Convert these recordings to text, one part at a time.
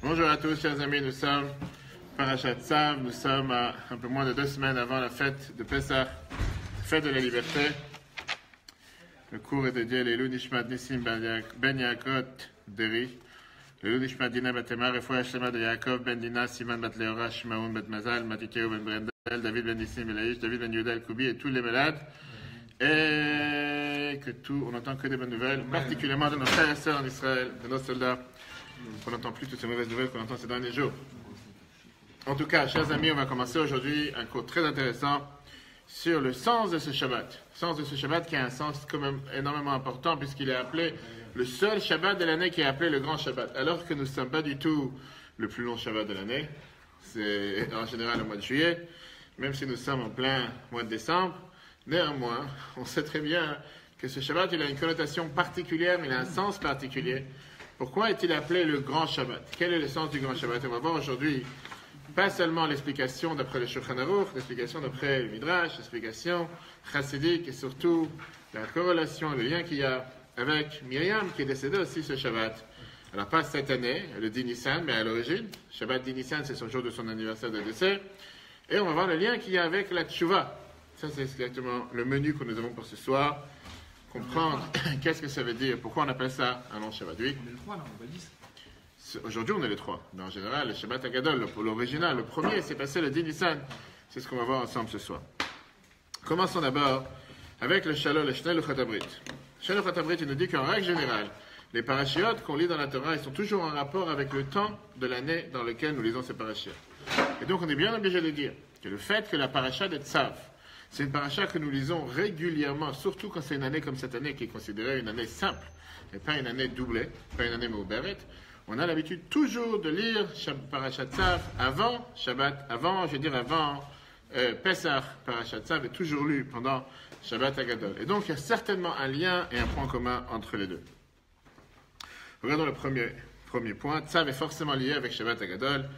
Bonjour à tous, chers amis, nous sommes Parashat Tzav, nous sommes à un peu moins de 2 semaines avant la fête de Pessah, fête de la liberté. Le cours est dédié à l'Elou Nishmat Nissim Ben Yaakov Deri, l'Elou Nishmat Dina Batema, Refoua Shlema de Yaakov Ben Dina, Siman Bat Leora, Shimaoun Bet Mazal, Matikeu Ben Brendel, David Ben Nissim Elaïch, David Ben Yudel Koubi et tous les malades. Et que tout, on n'entend que des bonnes nouvelles, particulièrement de nos frères et sœurs en Israël, de nos soldats. On n'entend plus toutes ces mauvaises nouvelles qu'on entend ces derniers jours. En tout cas, chers amis, on va commencer aujourd'hui un cours très intéressant sur le sens de ce Shabbat. Le sens de ce Shabbat qui a un sens quand même énormément important puisqu'il est appelé le seul Shabbat de l'année qui est appelé le grand Shabbat. Alors que nous ne sommes pas du tout le plus long Shabbat de l'année. C'est en général le mois de juillet, même si nous sommes en plein mois de décembre. Néanmoins, on sait très bien que ce Shabbat, il a une connotation particulière, il a un sens particulier. Pourquoi est-il appelé le grand Shabbat? Quel est le sens du grand Shabbat? On va voir aujourd'hui pas seulement l'explication d'après le Shulchan Aruch, l'explication d'après le Midrash, l'explication chassidique et surtout la corrélation, le lien qu'il y a avec Myriam qui est décédée aussi ce Shabbat. Alors pas cette année, le 10 Nissan, mais à l'origine. Shabbat 10 Nissan, c'est son jour de son anniversaire de décès. Et on va voir le lien qu'il y a avec la Tchouva. Ça, c'est exactement le menu que nous avons pour ce soir. Comprendre qu'est-ce que ça veut dire, pourquoi on appelle ça un long Shabbat. Oui. On est le 3 là, on va 10. Aujourd'hui, on est le 3. Mais en général, le Shabbat Agadol, l'original, le premier, c'est passé le 10 Nissan. C'est ce qu'on va voir ensemble ce soir. Commençons d'abord avec le Shalol, le Shnei Luchatabrit. Shnei Luchatabrit, il nous dit qu'en règle générale, les parachiotes qu'on lit dans la Torah, ils sont toujours en rapport avec le temps de l'année dans lequel nous lisons ces parachiotes. Et donc, on est bien obligé de dire que le fait que la paracha de Tzav, c'est une paracha que nous lisons régulièrement, surtout quand c'est une année comme cette année qui est considérée une année simple, et pas une année doublée, pas une année Meuberet. On a l'habitude toujours de lire Parashat Tzav avant Shabbat, avant Pessah. Parashat Tzav est toujours lu pendant Shabbat Agadol. Et donc il y a certainement un lien et un point commun entre les deux. Regardons le premier point. Tzav est forcément lié avec Shabbat Agadol.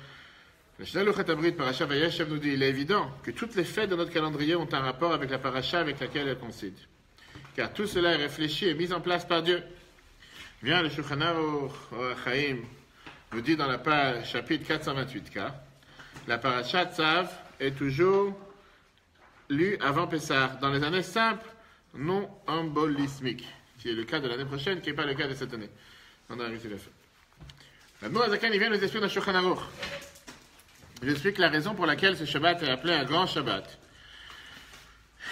Le Shnei Luchatabrit Parashat Vayeshev nous dit, il est évident que toutes les fêtes de notre calendrier ont un rapport avec la paracha avec laquelle elles coïncident. Car tout cela est réfléchi et mis en place par Dieu. Bien, le Shulchan Aruch Chaim nous dit dans la page chapitre 428K, la paracha Tzav est toujours lue avant Pessah, dans les années simples, non embolismiques, qui est le cas de l'année prochaine, qui n'est pas le cas de cette année. On a arrêté la fin. L'Admor Hazaken, il vient nous expliquer dans le Shulchan Aruch. Il explique la raison pour laquelle ce Shabbat est appelé un grand Shabbat.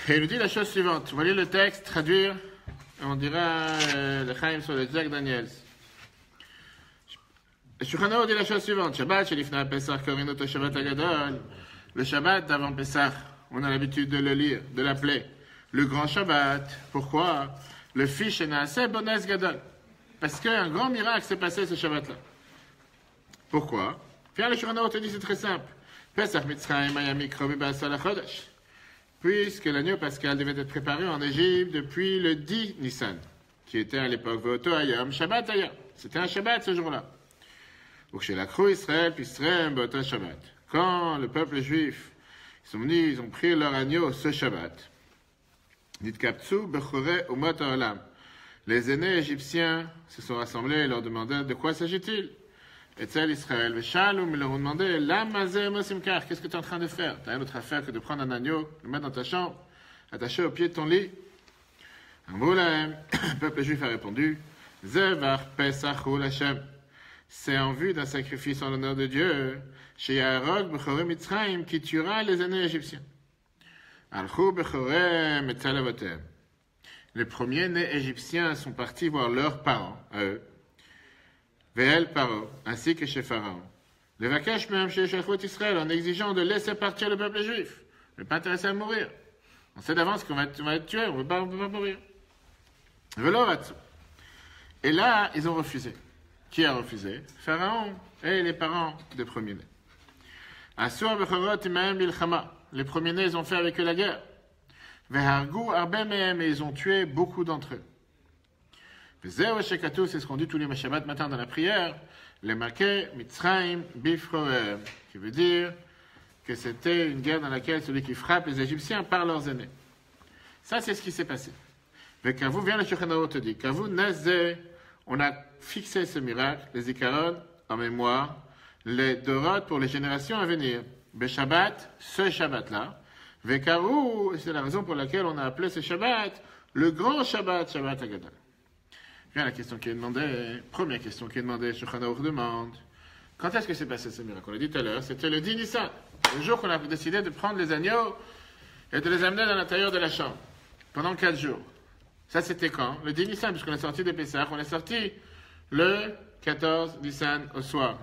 Et il nous dit la chose suivante. Vous voyez le texte, traduire, on dira le Chaim sur le Jack Daniels. Le Shulchan Aruch dit la chose suivante. Shabbat, Shelifna Pesach, Korinoto Shabbat Agadol. Le Shabbat d'avant Pesach, on a l'habitude de le lire, de l'appeler le grand Shabbat. Pourquoi? Le Fish Naaseh Bones Gadol. Parce qu'un grand miracle s'est passé ce Shabbat-là. Pourquoi? Pierre le Shulchan Aruch te dit c'est très simple. Pesach Mitzrayim Mayami Krovi Ba'asar Chodesh. Puisque l'agneau pascal devait être préparé en Égypte depuis le 10 Nissan, qui était à l'époque Voto Hayam Shabbat Hayam. C'était un Shabbat ce jour-là. Ou chez la Krou Israël puis Israël Voto Shabbat. Quand le peuple juif, ils sont venus, ils ont pris leur agneau ce Shabbat. Nitkaptsu Bechore Umot Ha'olam. Les aînés égyptiens se sont rassemblés et leur demandèrent de quoi s'agit-il? Et tel Israël, Shalom, ils leur ont demandé, qu'est-ce que tu es en train de faire? Tu as une autre affaire que de prendre un agneau, le mettre dans ta chambre, attaché au pied de ton lit. Le peuple juif a répondu, Zevar Pesachul Hashem. C'est en vue d'un sacrifice en l'honneur de Dieu, chez Yaharog Bechore Mitzrayim, qui tuera les aînés égyptiens. Alchou Bechore Metzalavotem. Les premiers-nés égyptiens sont partis voir leurs parents, à eux. Ve'el Paro, ainsi que chez Pharaon. Le Vakesh même chez Shachot Israël, en exigeant de laisser partir le peuple juif. On n'est pas intéressé à mourir. On sait d'avance qu'on va être tué, on ne veut pas mourir. Et là, ils ont refusé. Qui a refusé? Pharaon et les parents des premiers-nés. Asur Bechorot Imahem Bilchama. Les premiers-nés, ils ont fait avec eux la guerre. Ve'hargu Arbe Mehem, et ils ont tué beaucoup d'entre eux. C'est ce qu'on dit tous les Shabbat matin dans la prière, les marqués Mitzrayim Bifroem, qui veut dire que c'était une guerre dans laquelle celui qui frappe les Égyptiens par leurs aînés. Ça, c'est ce qui s'est passé. Mais quand vous, vient le Shulchan Aruch te dit, quand vous, Nazé, on a fixé ce miracle, les Zikaron, en mémoire les Dorot pour les générations à venir. Shabbat, ce Shabbat-là. Vekarou, et c'est la raison pour laquelle on a appelé ce Shabbat le grand Shabbat, Shabbat Agadol. Bien, la question qui est demandée, première question qui est demandée, Shulchan Aruch demande, quand est-ce que s'est passé ce miracle? On l'a dit tout à l'heure, c'était le 10 Nissan, le jour qu'on a décidé de prendre les agneaux et de les amener dans l'intérieur de la chambre, pendant 4 jours. Ça, c'était quand? Le 10 Nissan, puisqu'on est sorti de Pessah, on est sorti le 14 Nissan au soir,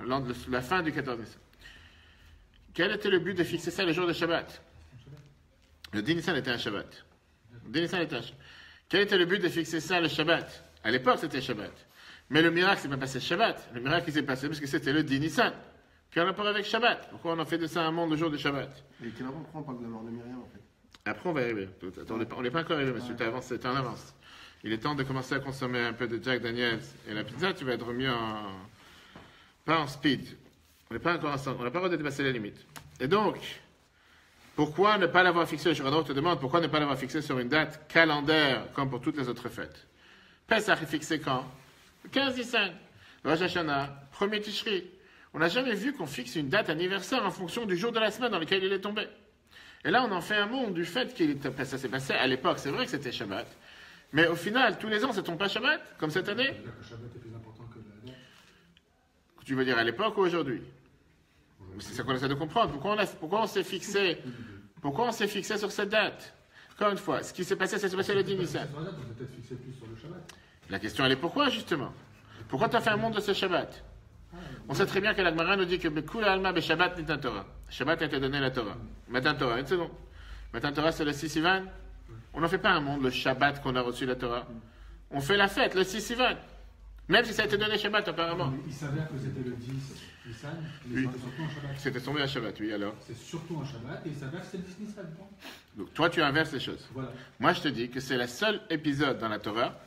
la fin du 14 Nissan. Quel était le but de fixer ça le jour de Shabbat? Le 10 Nissan était un Shabbat. Le 10 Nissan était un Shabbat. Quel était le but de fixer ça le Shabbat? À l'époque, c'était Shabbat. Mais le miracle s'est pas passé Shabbat. Le miracle s'est passé parce que c'était le 10 Nissan. Quel rapport avec Shabbat? Pourquoi on en fait de ça un monde le jour de Shabbat? Et quel rapport on parle de la mort de Myriam en fait? Après, on va y arriver. On n'est pas encore arrivé, monsieur. Tu en avance. Il est temps de commencer à consommer un peu de Jack Daniels et la pizza. Tu vas être remis pas en speed. On n'est pas encore ensemble. On n'a pas le droit de dépasser les limites. Et donc, pourquoi ne pas l'avoir fixé? Je te demande pourquoi ne pas l'avoir fixé sur une date calendaire comme pour toutes les autres fêtes. Pessah est fixé quand? Le 15 Nissan. Rosh Hashanah, 1er Tishri. On n'a jamais vu qu'on fixe une date anniversaire en fonction du jour de la semaine dans lequel il est tombé. Et là, on en fait un monde du fait que ça s'est passé à l'époque. C'est vrai que c'était Shabbat. Mais au final, tous les ans, ça tombe pas Shabbat, comme cette année? C'est-à-dire que Shabbat est plus important que la date. Tu veux dire à l'époque ou aujourd'hui? C'est ça qu'on essaie de comprendre. Pourquoi on s'est fixé sur cette date? Encore une fois, ce qui s'est passé, ça s'est passé le 10 Nissan. On peut peut-être fixer plus sur le Shabbat. La question, elle est pourquoi, justement? Pourquoi tu as fait un monde de ce Shabbat? On sait très bien que la Gemara nous dit que Bekul Alma Beshabbat Nitan Torah. Shabbat a été donné la Torah. Matan Torah, une seconde. Matan Torah, c'est le 6 Sivan. On n'en fait pas un monde le Shabbat qu'on a reçu la Torah. On fait la fête, le 6 Sivan. Même si ça a été donné Shabbat, apparemment. Mais il s'avère que c'était le 10 Nissan, mais Oui. c'était surtout un Shabbat. C'était tombé à Shabbat, oui, alors. C'est surtout un Shabbat et il s'avère que c'est le 10 Nissan. Bon. Donc, toi, tu inverses les choses. Voilà. Moi, je te dis que c'est le seul épisode dans la Torah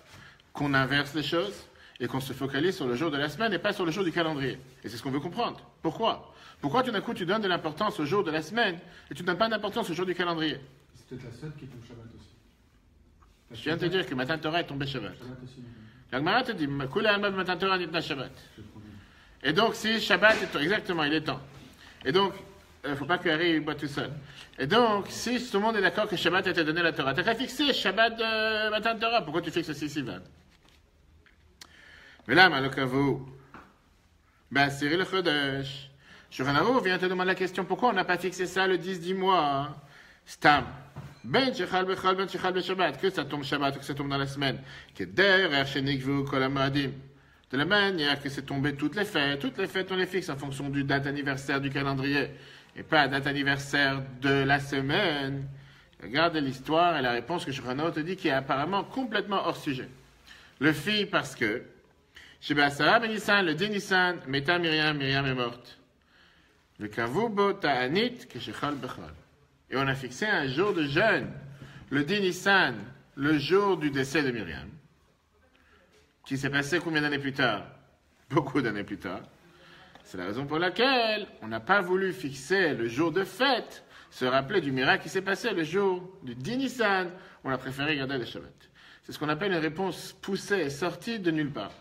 qu'on inverse les choses et qu'on se focalise sur le jour de la semaine et pas sur le jour du calendrier. Et c'est ce qu'on veut comprendre. Pourquoi? Pourquoi tout d'un coup tu donnes de l'importance au jour de la semaine et tu ne donnes pas d'importance au jour du calendrier? C'est peut-être la seule qui tombe Shabbat aussi. Je viens de te dire que Matan Torah est tombé Shabbat. Shabbat aussi. La Gemara te dit Kula Alma Matan Torah Nitna Shabbat. C'est le problème. Et donc, si Shabbat est exactement, il est temps. Et donc, il ne faut pas que Harry boit tout seul. Et donc, si tout le monde est d'accord que Shabbat a été donné la Torah, tu as qu'à fixer Shabbat de Matan Torah. Pourquoi tu fixes aussi Sivan? Mais là, Malokavou, ben, Cyril le Chodesh. Shulchan Aruch vient te demander la question pourquoi on n'a pas fixé ça le 10 mois? Stam. Ben Shechal Bechal, Ben Shechal Beshabbat. Que ça tombe Shabbat ou que ça tombe dans la semaine. Que derrière Shenikvu Kolamadim. De la manière que c'est tombé toutes les fêtes on les fixe en fonction du date anniversaire du calendrier et pas la date anniversaire de la semaine. Regarde l'histoire et la réponse que Shulchan Aruch te dit qui est apparemment complètement hors sujet. Le fit parce que chez Be'asara ben Nissan, le 10 Nissan, Meta Myriam est morte. Le Kavubo Ta'anit Keshechal Bechal. Et on a fixé un jour de jeûne, le 10 Nissan, le jour du décès de Myriam, qui s'est passé combien d'années plus tard? Beaucoup d'années plus tard. C'est la raison pour laquelle on n'a pas voulu fixer le jour de fête, se rappeler du miracle qui s'est passé le jour du 10 Nissan. On a préféré garder le Shabbat. C'est ce qu'on appelle une réponse poussée et sortie de nulle part.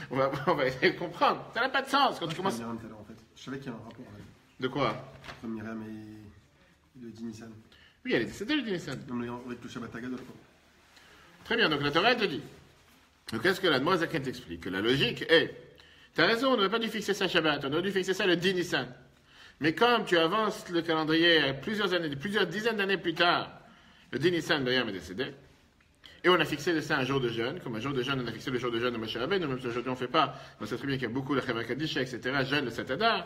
on va essayer de comprendre. Ça n'a pas de sens quand tu commences. Myriam tout à l'heure en fait. Je savais qu'il y a un rapport avec De quoi? entre Myriam et le 10 Nissan. Oui, elle est décédée le 10 Nissan. Non, mais avec le Shabbat Agadol quoi. Très bien, donc la Torah elle te dit. Donc qu'est-ce que la Moazaken t'explique? Que la logique est, t'as raison, on n'aurait pas dû fixer ça Shabbat, on aurait dû fixer ça le 10 Nissan. Mais comme tu avances le calendrier à plusieurs dizaines d'années plus tard, le 10 Nissan, Myriam est décédé. Et on a fixé ça un jour de jeûne, comme un jour de jeûne, on a fixé le jour de jeûne de Moshe Rabbeinu, même si aujourd'hui on ne fait pas, on sait très bien qu'il y a beaucoup de Chevra Kadisha, etc., jeûne le 7 Adar.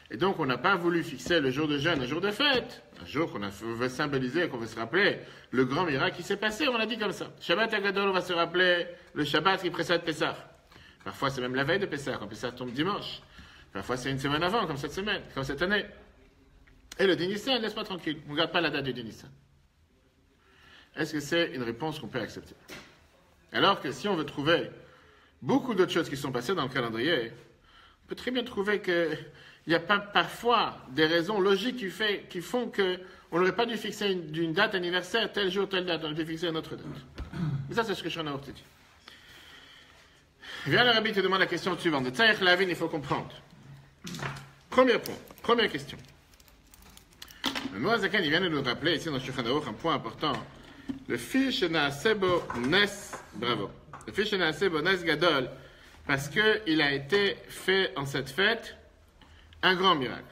Et donc on n'a pas voulu fixer le jour de jeûne, un jour de fête, un jour qu'on veut symboliser, qu'on veut se rappeler le grand miracle qui s'est passé, on a dit comme ça. Shabbat Agadol, on va se rappeler le Shabbat qui précède Pessah. Parfois c'est même la veille de Pessah, quand Pessah tombe dimanche. Parfois c'est une semaine avant, comme cette semaine, comme cette année. Et le 10 Nissan, laisse-moi tranquille, on ne garde pas la date du 10 Nissan. Est-ce que c'est une réponse qu'on peut accepter? Alors que si on veut trouver beaucoup d'autres choses qui sont passées dans le calendrier, on peut très bien trouver qu'il n'y a pas parfois des raisons logiques qui font qu'on n'aurait pas dû fixer une date anniversaire, tel jour, telle date, on aurait dû fixer une autre date. Mais ça, c'est ce que Shulchan Aruch te dit. Vient le rabbi te demande la question suivante. De Tzarech Lavin, il faut comprendre. Premier point, première question. Le Noazakan, il vient de nous rappeler ici dans Shulchan Aruch un point important. Le fiche Naasebo Nes, bravo. Le fiche Naasebo Nes Gadol, parce qu'il a été fait en cette fête un grand miracle.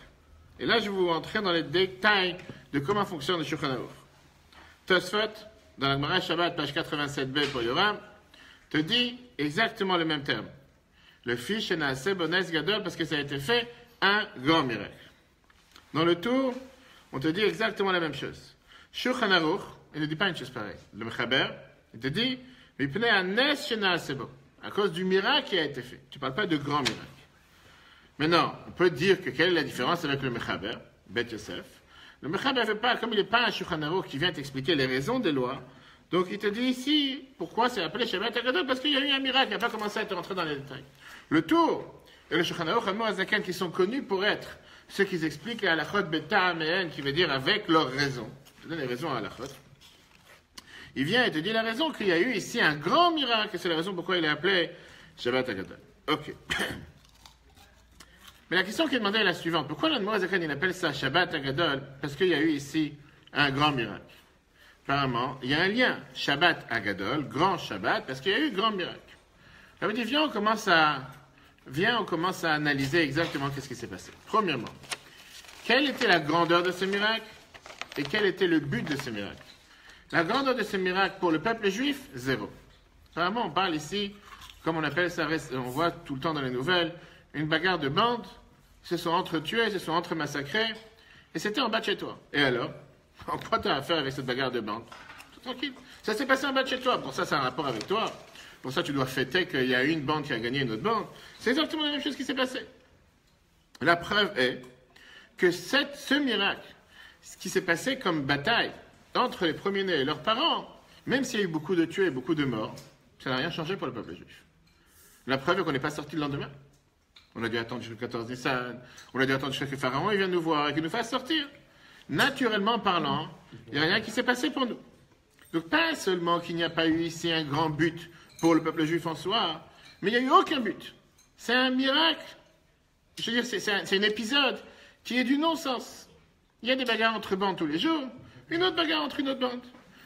Et là, je vais vous rentrer dans les détails de comment fonctionne le Shulchan Aruch. Tosfot, dans la Gemara Shabbat, page 87b pour Yoram, te dit exactement le même terme. Le fiche Naasebo Nes Gadol, parce que ça a été fait un grand miracle. Dans le tour, on te dit exactement la même chose. Shulchan Aruch, il ne dit pas une chose pareille. Le Mechaber, il te dit, Mipnei Hanes Shenaasebo, à cause du miracle qui a été fait. Tu ne parles pas de grand miracle. Maintenant, on peut dire que quelle est la différence avec le Mechaber, Bet Yosef. Le Mechaber ne fait pas, comme il n'est pas un Shulchan Aruch qui vient t'expliquer les raisons des lois, donc il te dit ici, pourquoi c'est appelé Shabbat HaGadol, parce qu'il y a eu un miracle, il n'a pas commencé à te rentrer dans les détails. Le tour, et le Shulchan Aruch, Admor Hazaken, qui sont connus pour être ceux qui expliquent la halachot beta amen, qui veut dire avec leurs raisons. Je donne les raisons à halachot. Il vient et te dit la raison qu'il y a eu ici un grand miracle, et c'est la raison pourquoi il est appelé Shabbat HaGadol. Ok. Mais la question qui est demandée est la suivante. Pourquoi l'Admor Hazaken, il appelle ça Shabbat HaGadol? Parce qu'il y a eu ici un grand miracle. Apparemment, il y a un lien. Shabbat HaGadol, grand Shabbat, parce qu'il y a eu grand miracle. Ça veut dire, viens, on commence à analyser exactement qu'est-ce qui s'est passé. Premièrement, quelle était la grandeur de ce miracle et quel était le but de ce miracle? La grandeur de ce miracle pour le peuple juif, zéro. Vraiment, on parle ici, comme on appelle ça, on voit tout le temps dans les nouvelles, une bagarre de bandes, ils se sont entretués, ils se sont entre-massacrés, et c'était en bas de chez toi. Et alors? Quoi tu as à faire avec cette bagarre de bandes? Tout tranquille. Ça s'est passé en bas de chez toi, pour ça, ça a un rapport avec toi. Pour ça, tu dois fêter qu'il y a une bande qui a gagné une autre bande. C'est exactement la même chose qui s'est passé. La preuve est que ce miracle, ce qui s'est passé comme bataille entre les premiers-nés et leurs parents, même s'il y a eu beaucoup de tués et beaucoup de morts, ça n'a rien changé pour le peuple juif. La preuve est qu'on n'est pas sorti le lendemain. On a dû attendre jusqu'au 14 Nissan, on a dû attendre jusqu'à ce que Pharaon vienne nous voir et qu'il nous fasse sortir. Naturellement parlant, il n'y a rien qui s'est passé pour nous. Donc pas seulement qu'il n'y a pas eu ici un grand but pour le peuple juif en soi, mais il n'y a eu aucun but. C'est un miracle. Je veux dire, c'est un épisode qui est du non-sens. Il y a des bagarres entre bandes tous les jours, une autre bagarre entre une autre bande.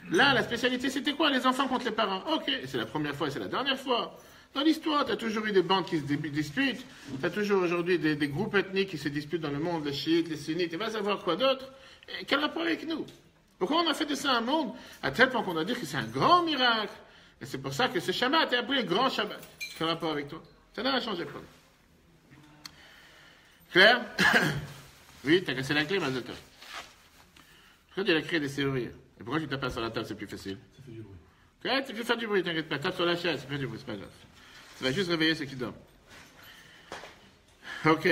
Là, la spécialité, c'était quoi? Les enfants contre les parents. Ok, c'est la première fois et c'est la dernière fois. Dans l'histoire, tu as toujours eu des bandes qui se disputent. Tu as toujours aujourd'hui des groupes ethniques qui se disputent dans le monde, les chiites, les sunnites, et va savoir quoi d'autre. Et quel rapport avec nous? Pourquoi on a fait de ça un monde à tel point qu'on doit dire que c'est un grand miracle? Et c'est pour ça que ce Shabbat est appelé grand Shabbat. Quel rapport avec toi? Ça n'a rien changé pour nous. Claire? Oui, t'as cassé la clé, Mazeltov. Pourquoi tu as créé des serrures? Et pourquoi tu tapes pas sur la table, c'est plus facile? Ça fait du bruit. Ouais, tu peux faire du bruit, t'inquiète pas. Tape sur la chaise, c'est pas du bruit, c'est pas grave. Ça va juste réveiller ceux qui dorment. Ok.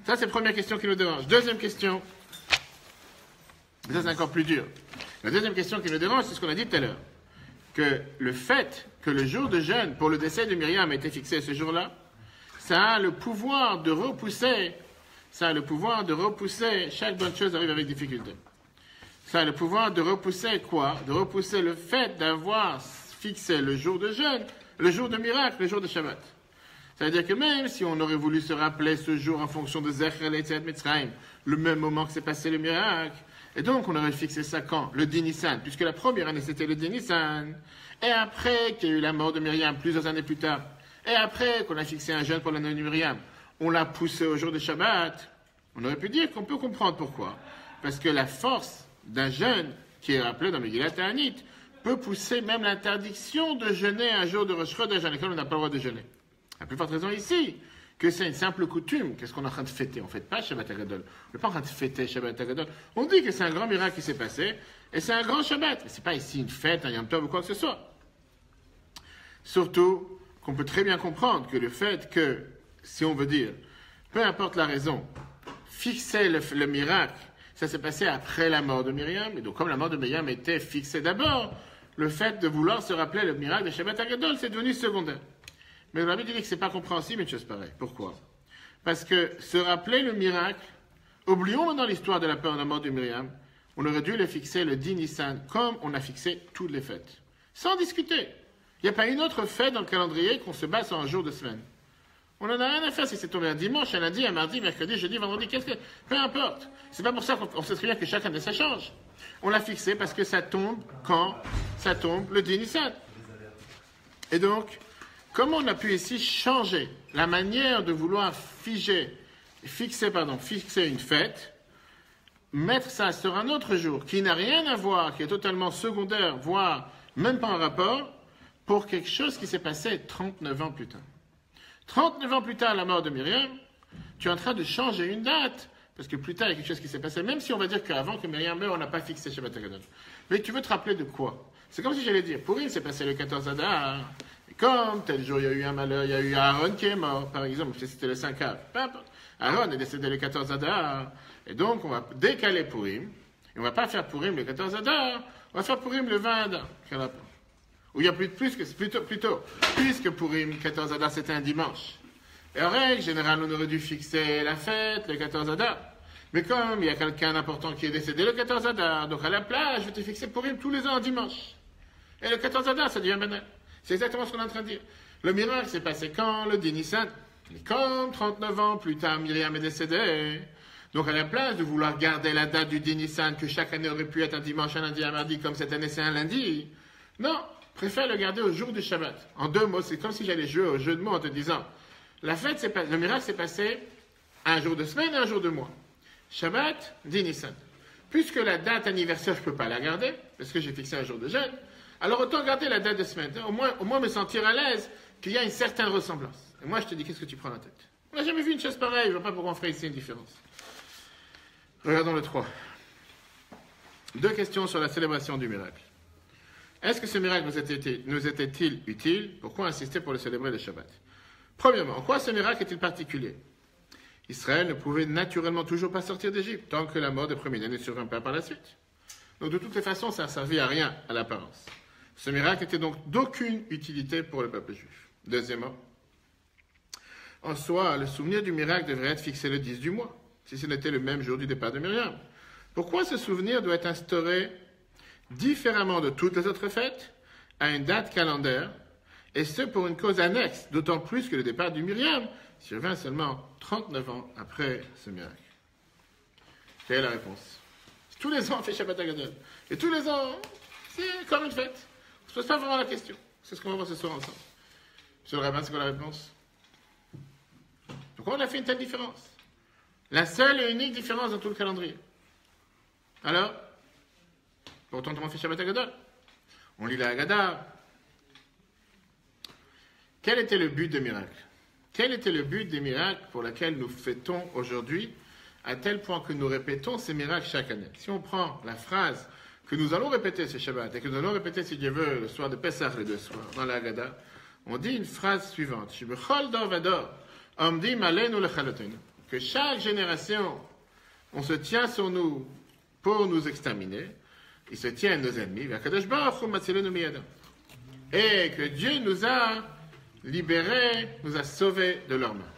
Ça, c'est la première question qui nous dérange. Deuxième question. Ça, c'est encore plus dur. La deuxième question qui nous dérange, c'est ce qu'on a dit tout à l'heure. Que le fait que le jour de jeûne pour le décès de Myriam a été fixé ce jour-là, ça a le pouvoir de repousser, chaque bonne chose arrive avec difficulté. Ça a le pouvoir de repousser quoi? De repousser le fait d'avoir fixé le jour de jeûne, le jour de miracle, le jour de Shabbat. C'est-à-dire que même si on aurait voulu se rappeler ce jour en fonction de Zecher Yetziat Mitzrayim, le même moment que s'est passé le miracle, et donc on aurait fixé ça quand? Le 10 Nissan, puisque la première année c'était le 10 Nissan, et après qu'il y a eu la mort de Myriam plusieurs années plus tard, et après qu'on a fixé un jeûne pour l'année de Myriam, on l'a poussé au jour de Shabbat, on aurait pu dire qu'on peut comprendre pourquoi. Parce que la force d'un jeûne, qui est rappelé dans Megillat Ta'anit, peut pousser même l'interdiction de jeûner un jour de Rosh Chodesh dans lequel on n'a pas le droit de jeûner. La plus forte raison ici, que c'est une simple coutume. Qu'est-ce qu'on est en train de fêter? On ne fête pas Shabbat HaGadol. On n'est pas en train de fêter Shabbat HaGadol. On dit que c'est un grand miracle qui s'est passé, et c'est un grand Shabbat. Mais ce n'est pas ici une fête, un Yom Tov ou quoi que ce soit. Surtout qu'on peut très bien comprendre que le fait que, si on veut dire, peu importe la raison, fixer le miracle, ça s'est passé après la mort de Myriam, et donc comme la mort de Myriam était fixée d'abord, le fait de vouloir se rappeler le miracle de Shabbat HaGadol, c'est devenu secondaire. Mais le rabbi dit que ce n'est pas compréhensible une chose pareille. Pourquoi? Parce que se rappeler le miracle, oublions maintenant l'histoire de la mort de Myriam, on aurait dû le fixer le 10 Nissan, comme on a fixé toutes les fêtes. Sans discuter. Il n'y a pas une autre fête dans le calendrier qu'on se base sur un jour de semaine. On n'en a rien à faire si c'est tombé un dimanche, un lundi, un mardi, mercredi, jeudi, vendredi, peu importe. C'est pas pour ça qu'on sait très bien que chaque année ça change. On l'a fixé parce que ça tombe quand ça tombe le 10 Nissan. Et donc, comment on a pu ici changer la manière de vouloir fixer une fête, mettre ça sur un autre jour qui n'a rien à voir, qui est totalement secondaire, voire même pas en rapport, pour quelque chose qui s'est passé 39 ans plus tard. 39 ans plus tard, à la mort de Myriam, tu es en train de changer une date. Parce que plus tard, il y a quelque chose qui s'est passé. Même si on va dire qu'avant que Myriam meure, on n'a pas fixé Shabbat HaGadol. Mais tu veux te rappeler de quoi? C'est comme si j'allais dire, Purim s'est passé le 14 Adar. Et comme tel jour, il y a eu un malheur, il y a eu Aaron qui est mort, par exemple, si c'était le 5 Av. Aaron est décédé le 14 Adar. Et donc, on va décaler Purim. Et on ne va pas faire Purim le 14 Adar. On va faire Purim le 20 Adar. Ou il y a plutôt, puisque Purim, 14 Adar, c'était un dimanche. Et en règle générale, on aurait dû fixer la fête le 14 Adar. Mais comme il y a quelqu'un d'important qui est décédé le 14 Adar, donc à la plage, je vais te fixer Purim tous les ans en dimanche. Et le 14 Adar, ça devient banal. C'est exactement ce qu'on est en train de dire. Le miracle s'est passé quand? Le 10 Nissan. Et comme 39 ans plus tard, Myriam est décédée. Donc à la place de vouloir garder la date du 10 Nissan, que chaque année aurait pu être un dimanche, un lundi, un mardi, comme cette année c'est un lundi, non, préfère le garder au jour du Shabbat. En deux mots, c'est comme si j'allais jouer au jeu de mots en te disant, le miracle s'est passé un jour de semaine et un jour de mois. Shabbat, 10 Nissan. Puisque la date anniversaire, je ne peux pas la garder, parce que j'ai fixé un jour de jeûne, alors autant garder la date de semaine. Au moins me sentir à l'aise qu'il y a une certaine ressemblance. Et moi, je te dis, qu'est-ce que tu prends la tête? On n'a jamais vu une chose pareille, je ne vois pas pourquoi on ferait ici une différence. Regardons le 3. Deux questions sur la célébration du miracle. Est-ce que ce miracle nous était-il utile? Pourquoi insister pour le célébrer le Shabbat? Premièrement, en quoi ce miracle est-il particulier? Israël ne pouvait naturellement toujours pas sortir d'Égypte tant que la mort de premier-né ne survint pas par la suite. Donc de toutes les façons, ça n'a servi à rien à l'apparence. Ce miracle n'était donc d'aucune utilité pour le peuple juif. Deuxièmement, en soi, le souvenir du miracle devrait être fixé le 10 du mois, si ce n'était le même jour du départ de Myriam. Pourquoi ce souvenir doit être instauré différemment de toutes les autres fêtes, à une date calendaire, et ce pour une cause annexe, d'autant plus que le départ du Myriam survint seulement 39 ans après ce miracle? Quelle est la réponse? Tous les ans, on fait Shabbat HaGadol. Et tous les ans, c'est comme une fête. On ne se pose pas vraiment la question. C'est ce qu'on va voir ce soir ensemble. Monsieur le rabbin, c'est quoi la réponse? Pourquoi on a fait une telle différence? La seule et unique différence dans tout le calendrier. Alors, pourtant, on fait Shabbat HaGadol. On lit la Haggadah. Quel était le but des miracles? Quel était le but des miracles pour lesquels nous fêtons aujourd'hui, à tel point que nous répétons ces miracles chaque année? Si on prend la phrase que nous allons répéter ce Shabbat, et que nous allons répéter, si Dieu veut, le soir de Pessah, les deux soirs, dans la Haggadah, on dit une phrase suivante. Que chaque génération, on se tient sur nous pour nous exterminer. Il se tient à nos ennemis. Et que Dieu nous a libérés, nous a sauvés de leurs mains.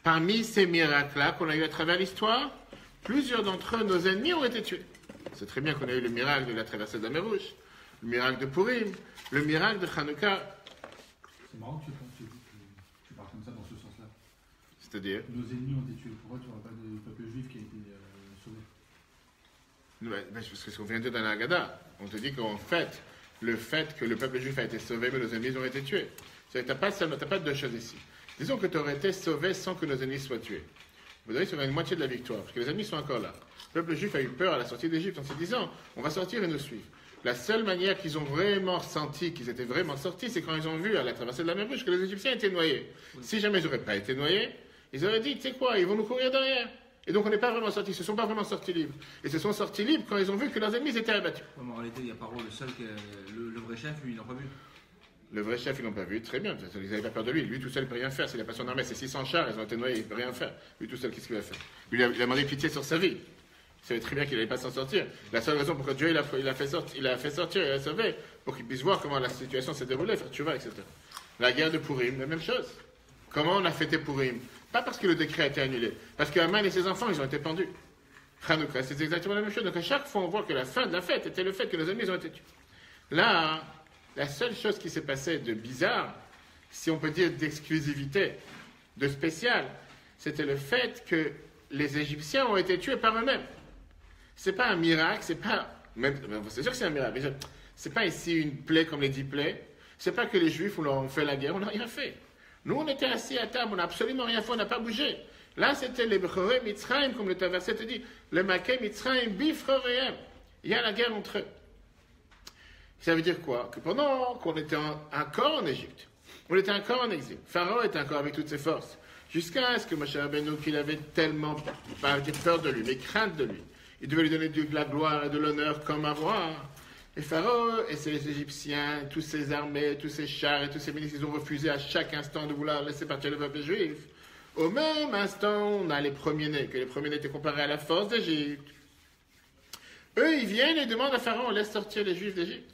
Parmi ces miracles-là qu'on a eu à travers l'histoire, plusieurs d'entre eux, nos ennemis, ont été tués. C'est très bien qu'on a eu le miracle de la traversée de la mer Rouge, le miracle de Purim, le miracle de Hanouka. C'est marrant que tu parles comme ça dans ce sens-là. C'est-à-dire? Nos ennemis ont été tués. Pourquoi tu n'auras pas de peuple juif qui a été sauvé? Parce que c'est ce qu'on vient de dire dans la Haggadah. On te dit qu'en fait, le fait que le peuple juif a été sauvé, mais nos ennemis ont été tués. Tu n'as pas deux choses ici. Disons que tu aurais été sauvé sans que nos ennemis soient tués. Vous avez une moitié de la victoire, parce que les ennemis sont encore là. Le peuple juif a eu peur à la sortie d'Égypte en se disant, on va sortir et nous suivre. La seule manière qu'ils ont vraiment senti qu'ils étaient vraiment sortis, c'est quand ils ont vu à la traversée de la mer Rouge que les Égyptiens étaient noyés. Oui. Si jamais ils n'auraient pas été noyés, ils auraient dit, tu sais quoi, ils vont nous courir derrière. Et donc on n'est pas vraiment sortis, ils ne se sont pas vraiment sortis libres. Ils se sont sortis libres quand ils ont vu que leurs ennemis étaient abattus. Ouais, mais en réalité, il n'y a pas le seul, le vrai chef, lui, il n'a pas vu. Le vrai chef, ils l'ont pas vu, très bien. Ils n'avaient pas peur de lui. Lui tout seul, il ne peut rien faire. S'il n'a pas son armée, c'est 600 chars, ils ont été noyés, il ne peut rien faire. Lui tout seul, qu'est-ce qu'il va faire? Lui, il a demandé pitié sur sa vie. Il savait très bien qu'il n'allait pas s'en sortir. La seule raison pour que Dieu il a fait sortir, il l'a sauvé, pour qu'il puisse voir comment la situation s'est déroulée, faire tu vas, etc. La guerre de Purim, la même chose. Comment on a fêté Purim? Pas parce que le décret a été annulé, parce qu'Aman et ses enfants, ils ont été pendus. Hanouka, c'est exactement la même chose. Donc à chaque fois, on voit que la fin de la fête était le fait que nos ennemis ont été tués. Là, La seule chose qui s'est passée de bizarre, si on peut dire d'exclusivité, de spécial, c'était le fait que les Égyptiens ont été tués par eux-mêmes. C'est pas un miracle, c'est pas... c'est sûr que c'est un miracle, mais c'est pas ici une plaie comme les 10 plaies. C'est pas que les Juifs ont fait la guerre, on n'a rien fait. Nous, on était assis à table, on n'a absolument rien fait, on n'a pas bougé. Là, c'était les Bechoré Mitzrayim, comme le verset te dit. Le Maké Mitzrayim Bifrorehem. Il y a la guerre entre eux. Ça veut dire quoi? Que pendant qu'on était encore en Égypte, on était encore en exil, Pharaon était encore avec toutes ses forces, jusqu'à ce que Moshe Rabbeinu, qu'il avait tellement, pas dire peur de lui, mais crainte de lui, il devait lui donner de la gloire et de l'honneur comme un roi. Et Pharaon et ses Égyptiens, tous ses armées, tous ses chars et tous ses ministres, ils ont refusé à chaque instant de vouloir laisser partir le peuple juif. Au même instant, on a les premiers-nés, que les premiers-nés étaient comparés à la force d'Égypte. Eux, ils viennent et demandent à Pharaon, laisse sortir les Juifs d'Égypte.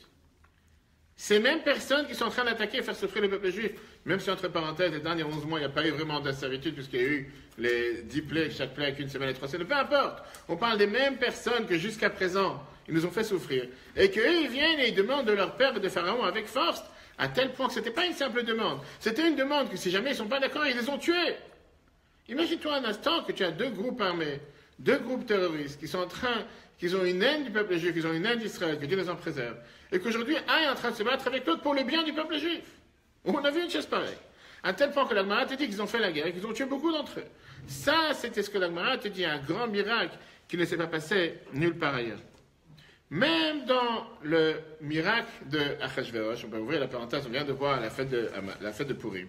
Ces mêmes personnes qui sont en train d'attaquer et faire souffrir le peuple juif, même si entre parenthèses, les derniers 11 mois, il n'y a pas eu vraiment de servitude, puisqu'il y a eu les 10 plaies, chaque plaie avec une semaine et 3 semaines, peu importe. On parle des mêmes personnes que jusqu'à présent, ils nous ont fait souffrir. Et qu'eux, ils viennent et ils demandent de leur père et de Pharaon avec force, à tel point que ce n'était pas une simple demande. C'était une demande que si jamais ils ne sont pas d'accord, ils les ont tués. Imagine-toi un instant que tu as 2 groupes armés, 2 groupes terroristes qui sont en train, qu'ils ont une haine du peuple juif, qu'ils ont une haine d'Israël, que Dieu les en préserve, et qu'aujourd'hui, un est en train de se battre avec l'autre pour le bien du peuple juif. On a vu une chose pareille. À tel point que l'Agmara te dit qu'ils ont fait la guerre et qu'ils ont tué beaucoup d'entre eux. Ça, c'était ce que l'Agmara te dit, un grand miracle qui ne s'est pas passé nulle part ailleurs. Même dans le miracle de Achashverosh, on peut ouvrir la parenthèse, on vient de voir la fête de Purim.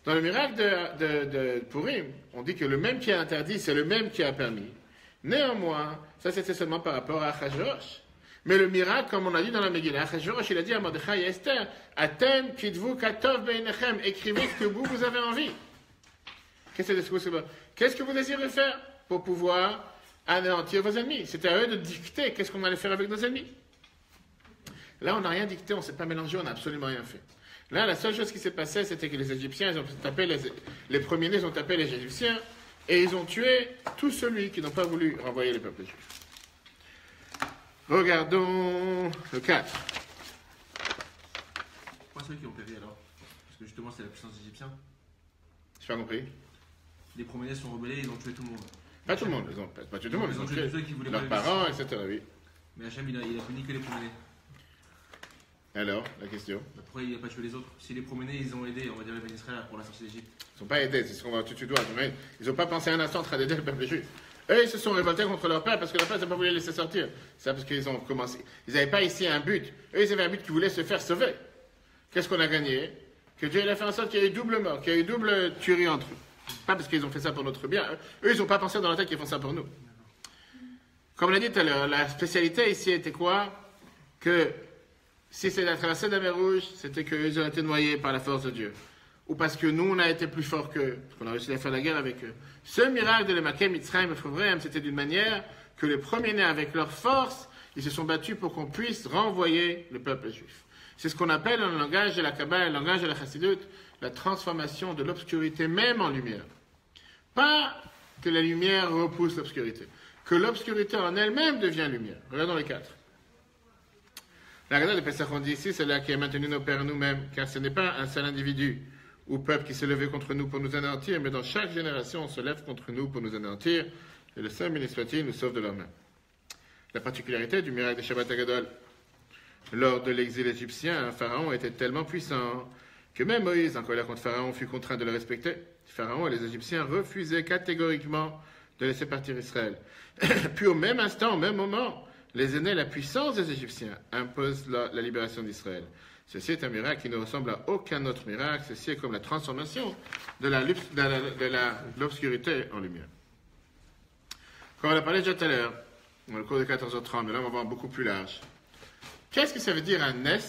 Dans le miracle de Purim, on dit que le même qui a interdit, c'est le même qui a permis. Néanmoins, ça c'était seulement par rapport à Achashverosh. Mais le miracle, comme on a dit dans la Megillah, Achashverosh, il a dit à Mordechai et Esther, Atem kitvu katov beinechem, écrivez ce que vous avez envie. Qu'est-ce que vous désirez faire pour pouvoir anéantir vos ennemis? C'était à eux de dicter qu'est-ce qu'on allait faire avec nos ennemis. Là, on n'a rien dicté, on ne s'est pas mélangé, on n'a absolument rien fait. Là, la seule chose qui s'est passée, c'était que les Égyptiens, ils ont tapé les premiers-nés, ils ont tapé les Égyptiens, et ils ont tué tout celui qui n'ont pas voulu renvoyer les peuples juifs. Regardons le 4. Pourquoi ceux qui ont péri alors? Parce que justement, c'est la puissance des Égyptiens. Je n'ai pas compris. Les premiers sont rebellés, ils ont tué tout le monde. Pas tout le monde, ils ont pas tué tout le monde, Ils ont tué tous ceux qui voulaient pas leurs les parents, etc. Oui. Mais Hachem, il a puni que les premiers. Alors, la question? Pourquoi il n'a pas tué les autres? Si les premiers, ils ont aidé, on va dire, les bénis Israël pour la sortie d'Égypte. Ils n'ont pas aidé, c'est ce qu'on va tout de suite voir. Ils n'ont pas pensé un instant en train d'aider le peuple juif. Eux, ils se sont révoltés contre leur père parce que leur père n'a pas voulu les laisser sortir. C'est parce qu'ils ont commencé. Ils n'avaient pas ici un but. Eux, ils avaient un but qui voulait se faire sauver. Qu'est-ce qu'on a gagné? Que Dieu a fait en sorte qu'il y ait eu double mort, qu'il y ait eu double tuerie entre eux. Pas parce qu'ils ont fait ça pour notre bien. Eux, ils n'ont pas pensé dans leur tête qu'ils font ça pour nous. Comme on l'a dit tout à l'heure, la spécialité ici était quoi? Que si c'est la traversée de la mer Rouge, c'était qu'ils ont été noyés par la force de Dieu. Ou parce que nous, on a été plus forts qu'eux, parce qu'on a réussi à faire la guerre avec eux. Ce miracle de l'Emaké, Mitzrayim et Frovrem, c'était d'une manière que les premiers-nés, avec leur force, ils se sont battus pour qu'on puisse renvoyer le peuple juif. C'est ce qu'on appelle dans le langage de la Kabbale, le langage de la Chassidut, la transformation de l'obscurité même en lumière. Pas que la lumière repousse l'obscurité, que l'obscurité en elle-même devient lumière. Regardons les 4. La Haggadah de Pesach, on dit ici, c'est là qui a maintenu nos pères nous-mêmes, car ce n'est pas un seul individu ou peuple qui s'est levé contre nous pour nous anéantir, mais dans chaque génération, on se lève contre nous pour nous anéantir, et le Saint béni soit-il nous sauve de leurs mains. La particularité du miracle de Shabbat Hagadol, lors de l'exil égyptien, Pharaon était tellement puissant que même Moïse, en colère contre Pharaon, fut contraint de le respecter. Pharaon et les Égyptiens refusaient catégoriquement de laisser partir Israël. Puis au même instant, au même moment, les aînés, la puissance des Égyptiens, imposent la libération d'Israël. Ceci est un miracle qui ne ressemble à aucun autre miracle. Ceci est comme la transformation de l'obscurité en lumière. Comme on a parlé déjà tout à l'heure, dans le cours de 14h30, mais là on va voir beaucoup plus large. Qu'est-ce que ça veut dire un Nes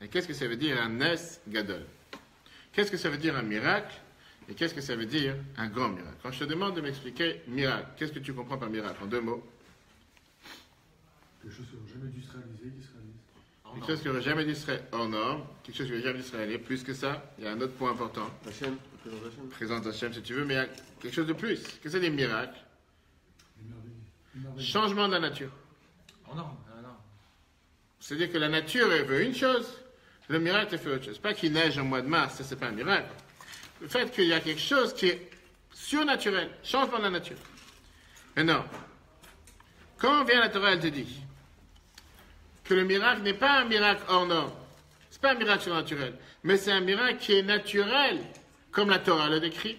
et qu'est-ce que ça veut dire un Nes Gadol? Qu'est-ce que ça veut dire un miracle et qu'est-ce que ça veut dire un grand miracle? Quand je te demande de m'expliquer miracle, qu'est-ce que tu comprends par miracle? En 2 mots. Quelque chose qui n'aurait jamais dû se réaliser, qui se réalise. Quelque chose qui n'aurait jamais dû se réaliser hors norme, quelque chose qui n'aurait jamais dû se réaliser. Plus que ça, il y a un autre point important. Hachem, Présence d'Hachem si tu veux, mais il y a quelque chose de plus. Qu'est-ce que c'est des miracles? Une merveille. Changement de la nature. En norme, non. C'est-à-dire que la nature, elle veut une chose, Le miracle fait autre chose. Pas qu'il neige au mois de mars, ça c'est pas un miracle. Le fait qu'il y a quelque chose qui est surnaturel, changement de la nature. Maintenant, quand vient la Torah, elle te dit que le miracle n'est pas un miracle hors norme. C'est pas un miracle surnaturel, mais c'est un miracle qui est naturel, comme la Torah le décrit.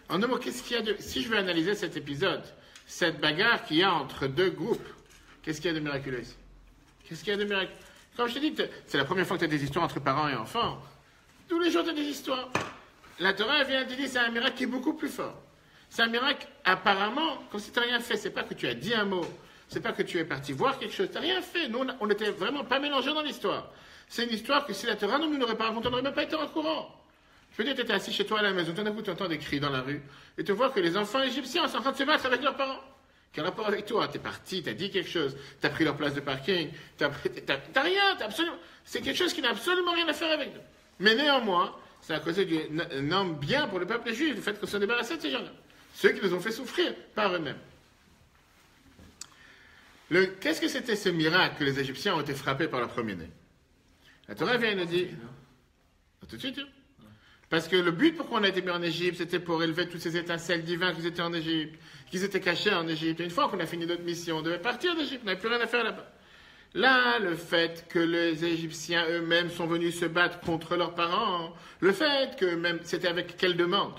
En deux mots, qu'est-ce qu'il y a de... Si je veux analyser cet épisode, cette bagarre qu'il y a entre deux groupes, qu'est-ce qu'il y a de miraculeux ici? Qu'est-ce qu'il y a de miraculeux? Comme je te dis, c'est la première fois que tu as des histoires entre parents et enfants. Tous les jours, tu as des histoires. La Torah vient te dire c'est un miracle qui est beaucoup plus fort. C'est un miracle, apparemment, comme si tu n'as rien fait. C'est pas que tu as dit un mot. C'est pas que tu es parti voir quelque chose. Tu n'as rien fait. Nous, on n'était vraiment pas mélangés dans l'histoire. C'est une histoire que si la Torah ne nous l'aurait pas racontée, on n'aurait même pas été au courant. Je veux dire, tu étais assis chez toi à la maison, tout d'un coup, tu entends des cris dans la rue, et tu vois que les enfants égyptiens sont en train de se battre avec leurs parents. Quel rapport avec toi? Tu es parti, tu as dit quelque chose, tu as pris leur place de parking, t'as rien, absolument... C'est quelque chose qui n'a absolument rien à faire avec nous. Mais néanmoins, ça a causé un homme bien pour le peuple juif, le fait qu'on se débarrasse de ces gens-là. Ceux qui nous ont fait souffrir par eux-mêmes. Qu'est-ce que c'était ce miracle que les Égyptiens ont été frappés par leur premier-né? La Torah vient et nous dit... Tout de suite, hein? Parce que le but pourquoi on a été mis en Égypte, c'était pour élever toutes ces étincelles divines qui étaient en Égypte, qui étaient cachées en Égypte. Et une fois qu'on a fini notre mission, on devait partir d'Égypte, on n'avait plus rien à faire là-bas. Là, le fait que les Égyptiens eux-mêmes sont venus se battre contre leurs parents, le fait que même c'était avec quelle demande?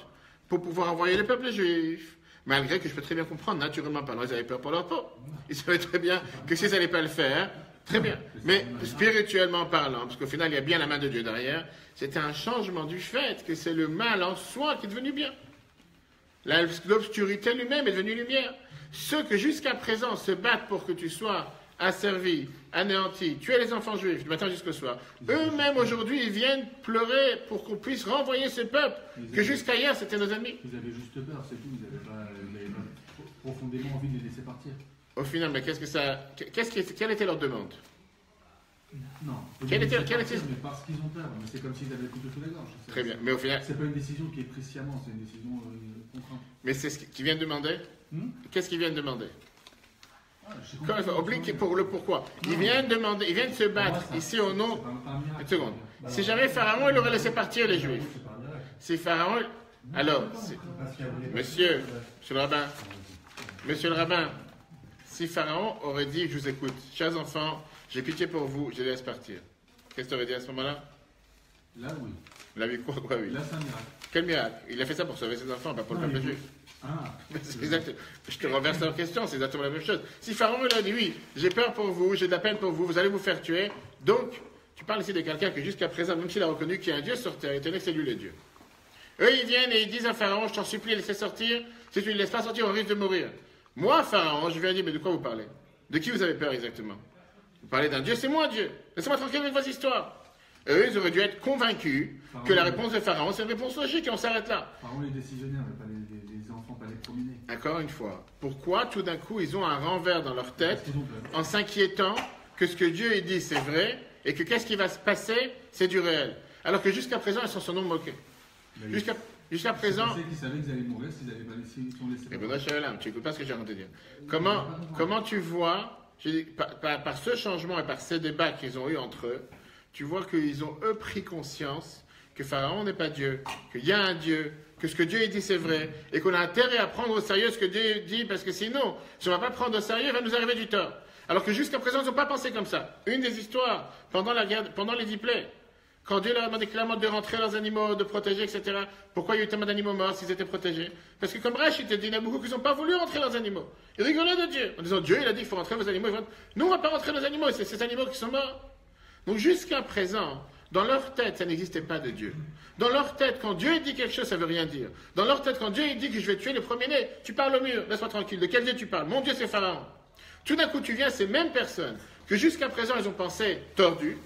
Pour pouvoir envoyer le peuple juif. Malgré que je peux très bien comprendre, naturellement parlant, ils avaient peur pour leur peau. Ils savaient très bien que s'ils n'allaient pas le faire, très bien. Mais spirituellement parlant, parce qu'au final, il y a bien la main de Dieu derrière, c'était un changement du fait que c'est le mal en soi qui est devenu bien. L'obscurité lui-même est devenue lumière. Ceux que jusqu'à présent se battent pour que tu sois asservi, anéanti, tuer les enfants juifs du matin jusqu'au soir, eux-mêmes aujourd'hui, ils viennent pleurer pour qu'on puisse renvoyer ce peuple que jusqu'à hier, c'était nos ennemis. Ils avaient juste peur, c'est tout. Ils n'avaient pas profondément envie de les laisser partir. Au final, mais quelle était leur demande? Non. Quelle était... Mais parce qu'ils ont peur. Mais c'est comme s'ils avaient le couteau sous la gorge. Très bien. Mais au final... C'est pas une décision qui est prise sciemment, c'est une décision contrainte. Mais c'est ce qu'ils viennent demander? Qu'est-ce qu'ils viennent demander? Oblique pour le pourquoi. Ils viennent demander, ils viennent se battre ici au nom... Une seconde. Si jamais Pharaon, il aurait laissé partir les Juifs. Si Pharaon... Alors, monsieur le rabbin, si Pharaon aurait dit, je vous écoute, chers enfants, j'ai pitié pour vous, je les laisse partir. Qu'est-ce que tu aurais dit à ce moment-là? Là, oui. Là, oui, quoi, oui. Là, c'est un miracle. Quel miracle? Il a fait ça pour sauver ses enfants, pas pour le peuple juif. C'est exact. Je te renverse la question, c'est exactement la même chose. Si Pharaon il a dit oui, j'ai peur pour vous, j'ai de la peine pour vous, vous allez vous faire tuer. Donc, tu parles ici de quelqu'un que jusqu'à présent, même s'il a reconnu qu'il y a un Dieu sur terre, il tenait que c'est lui le Dieu. Eux, ils viennent et ils disent à Pharaon, je t'en supplie, laissez sortir. Si tu ne les laisses pas sortir, on risque de mourir. Moi, Pharaon, je viens dire, mais de quoi vous parlez? De qui vous avez peur exactement? Vous parlez d'un Dieu, c'est moi Dieu. Laissez-moi tranquille avec vos histoires. Eux, ils auraient dû être convaincus que la réponse de Pharaon, c'est une réponse logique et on s'arrête là. Pharaon est décisionnaire, mais pas les enfants, pas les promener. Encore une fois, pourquoi tout d'un coup ils ont un renvers dans leur tête en s'inquiétant que ce que Dieu ait dit c'est vrai et que qu'est-ce qui va se passer c'est du réel. Alors que jusqu'à présent ils s'en sont moqués. Jusqu'à présent... C'est qu'ils savaient qu'ils allaient mourir s'ils n'avaient pas laissé... Et ben tu n'écoutes pas ce que j'ai envie de dire. Comment tu vois, par ce changement et par ces débats qu'ils ont eu entre eux, tu vois qu'ils ont eux pris conscience que Pharaon n'est pas Dieu, qu'il y a un Dieu, que ce que Dieu dit c'est vrai, et qu'on a intérêt à prendre au sérieux ce que Dieu dit, parce que sinon, si on ne va pas prendre au sérieux, il va nous arriver du tort. Alors que jusqu'à présent, ils n'ont pas pensé comme ça. Une des histoires, pendant la guerre, pendant les 10 plaies, quand Dieu leur a demandé clairement de rentrer leurs animaux, de protéger, etc., pourquoi il y a eu tellement d'animaux morts s'ils étaient protégés? Parce que comme Rachid te dit, il y en a beaucoup qui n'ont pas voulu rentrer leurs animaux. Ils rigolaient de Dieu, en disant, Dieu, il a dit qu'il faut rentrer vos animaux. Nous, on ne va pas rentrer nos animaux, c'est ces animaux qui sont morts. Donc jusqu'à présent, dans leur tête, ça n'existait pas de Dieu. Dans leur tête, quand Dieu dit quelque chose, ça ne veut rien dire. Dans leur tête, quand Dieu dit que je vais tuer les premiers-nés, tu parles au mur, laisse-moi tranquille. De quel Dieu tu parles? Mon Dieu, c'est Pharaon. Tout d'un coup, tu viens, ces mêmes personnes que jusqu'à présent, elles ont pensé tordues,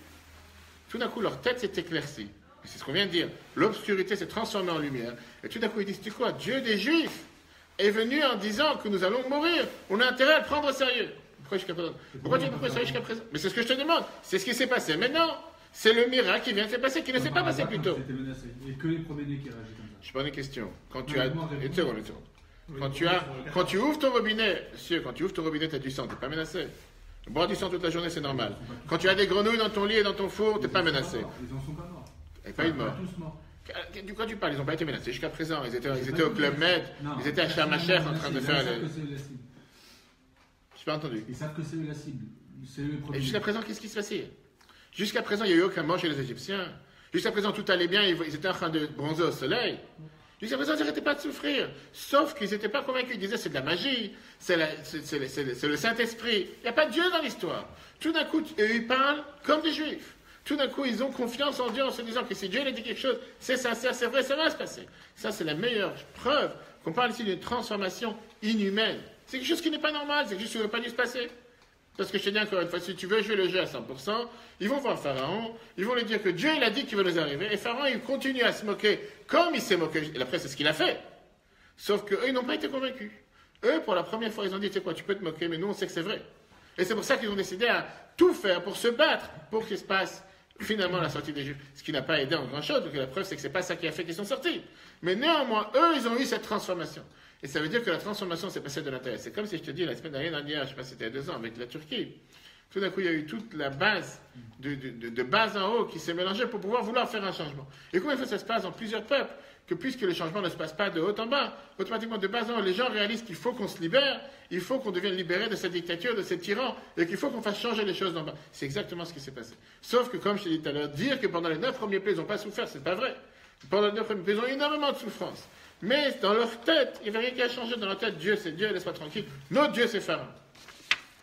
tout d'un coup, leur tête s'est éclaircie. Et c'est ce qu'on vient de dire. L'obscurité s'est transformée en lumière. Et tout d'un coup, ils disent, tu quoi? Dieu des Juifs est venu en disant que nous allons mourir. On a intérêt à le prendre au sérieux. Pourquoi tu n'es pas pris au sérieux jusqu'à présent? Mais c'est ce que je te demande. C'est ce qui s'est passé. Maintenant, c'est le miracle qui vient de se passer, qui ne s'est pas passé plus tôt. C'était menacé. Et que les premiers-nés qui réagissent comme ça. Je pose une question. Quand tu as... Une seconde. Quand tu ouvres ton robinet, monsieur, quand tu ouvres ton robinet, tu as du sang, tu n'es pas menacé. Boire du sang toute la journée, c'est normal. Quand tu as des grenouilles dans ton lit et dans ton four, tu n'es pas menacé. Ils en sont pas morts. Il n'y a pas eu de mort. Tous morts. Du quoi tu parles? Ils n'ont pas été menacés jusqu'à présent. Ils étaient au Club Med, ils étaient à Sharm el-Sheikh en train de faire les... Ils savent que c'est la cible. Je n'ai pas entendu. Ils savent que c'est la cible. C'est le Et premier. jusqu'à présent, qu'est-ce qui se passait? Jusqu'à présent, il n'y a eu aucun mort chez les Égyptiens. Jusqu'à présent, tout allait bien, ils étaient en train de bronzer au soleil. Jusqu'à présent, ils n'arrêtaient pas de souffrir. Sauf qu'ils n'étaient pas convaincus. Ils disaient c'est de la magie, c'est le Saint-Esprit. Il n'y a pas de Dieu dans l'histoire. Tout d'un coup, ils parlent comme des Juifs. Tout d'un coup, ils ont confiance en Dieu en se disant que si Dieu a dit quelque chose, c'est sincère, c'est vrai, ça va se passer. Ça, c'est la meilleure preuve qu'on parle ici d'une transformation inhumaine. C'est quelque chose qui n'est pas normal, c'est quelque chose qui n'aurait pas dû se passer. Parce que je te dis encore une fois, si tu veux jouer le jeu à 100%, ils vont voir Pharaon, ils vont lui dire que Dieu, il a dit qu'il va nous arriver, et Pharaon, il continue à se moquer comme il s'est moqué, et après, c'est ce qu'il a fait. Sauf qu'eux, ils n'ont pas été convaincus. Eux, pour la première fois, ils ont dit, tu sais quoi, tu peux te moquer, mais nous, on sait que c'est vrai. Et c'est pour ça qu'ils ont décidé à tout faire pour se battre, pour qu'il se passe finalement la sortie des Juifs. Ce qui n'a pas aidé en grand chose, donc la preuve, c'est que c'est pas ça qui a fait qu'ils sont sortis. Mais néanmoins, eux, ils ont eu cette transformation. Et ça veut dire que la transformation s'est passée de l'intérieur. C'est comme si je te dis, la semaine dernière, je ne sais pas si c'était il y a 2 ans, avec la Turquie. Tout d'un coup, il y a eu toute la base, de base en haut, qui s'est mélangée pour pouvoir vouloir faire un changement. Et combien de fois ça se passe dans plusieurs peuples, que puisque le changement ne se passe pas de haut en bas, automatiquement de base en haut, les gens réalisent qu'il faut qu'on se libère, il faut qu'on devienne libéré de cette dictature, de ces tyrans, et qu'il faut qu'on fasse changer les choses d'en bas. C'est exactement ce qui s'est passé. Sauf que, comme je t'ai dit tout à l'heure, dire que pendant les 9 premiers plaies, ils n'ont pas souffert, c'est pas vrai. Pendant les 9 premiers plaies, ils ont eu énormément de souffrance. Mais dans leur tête, il n'y avait rien qui a changé dans leur tête. Dieu, c'est Dieu, laisse-moi tranquille. Notre Dieu, c'est Pharaon.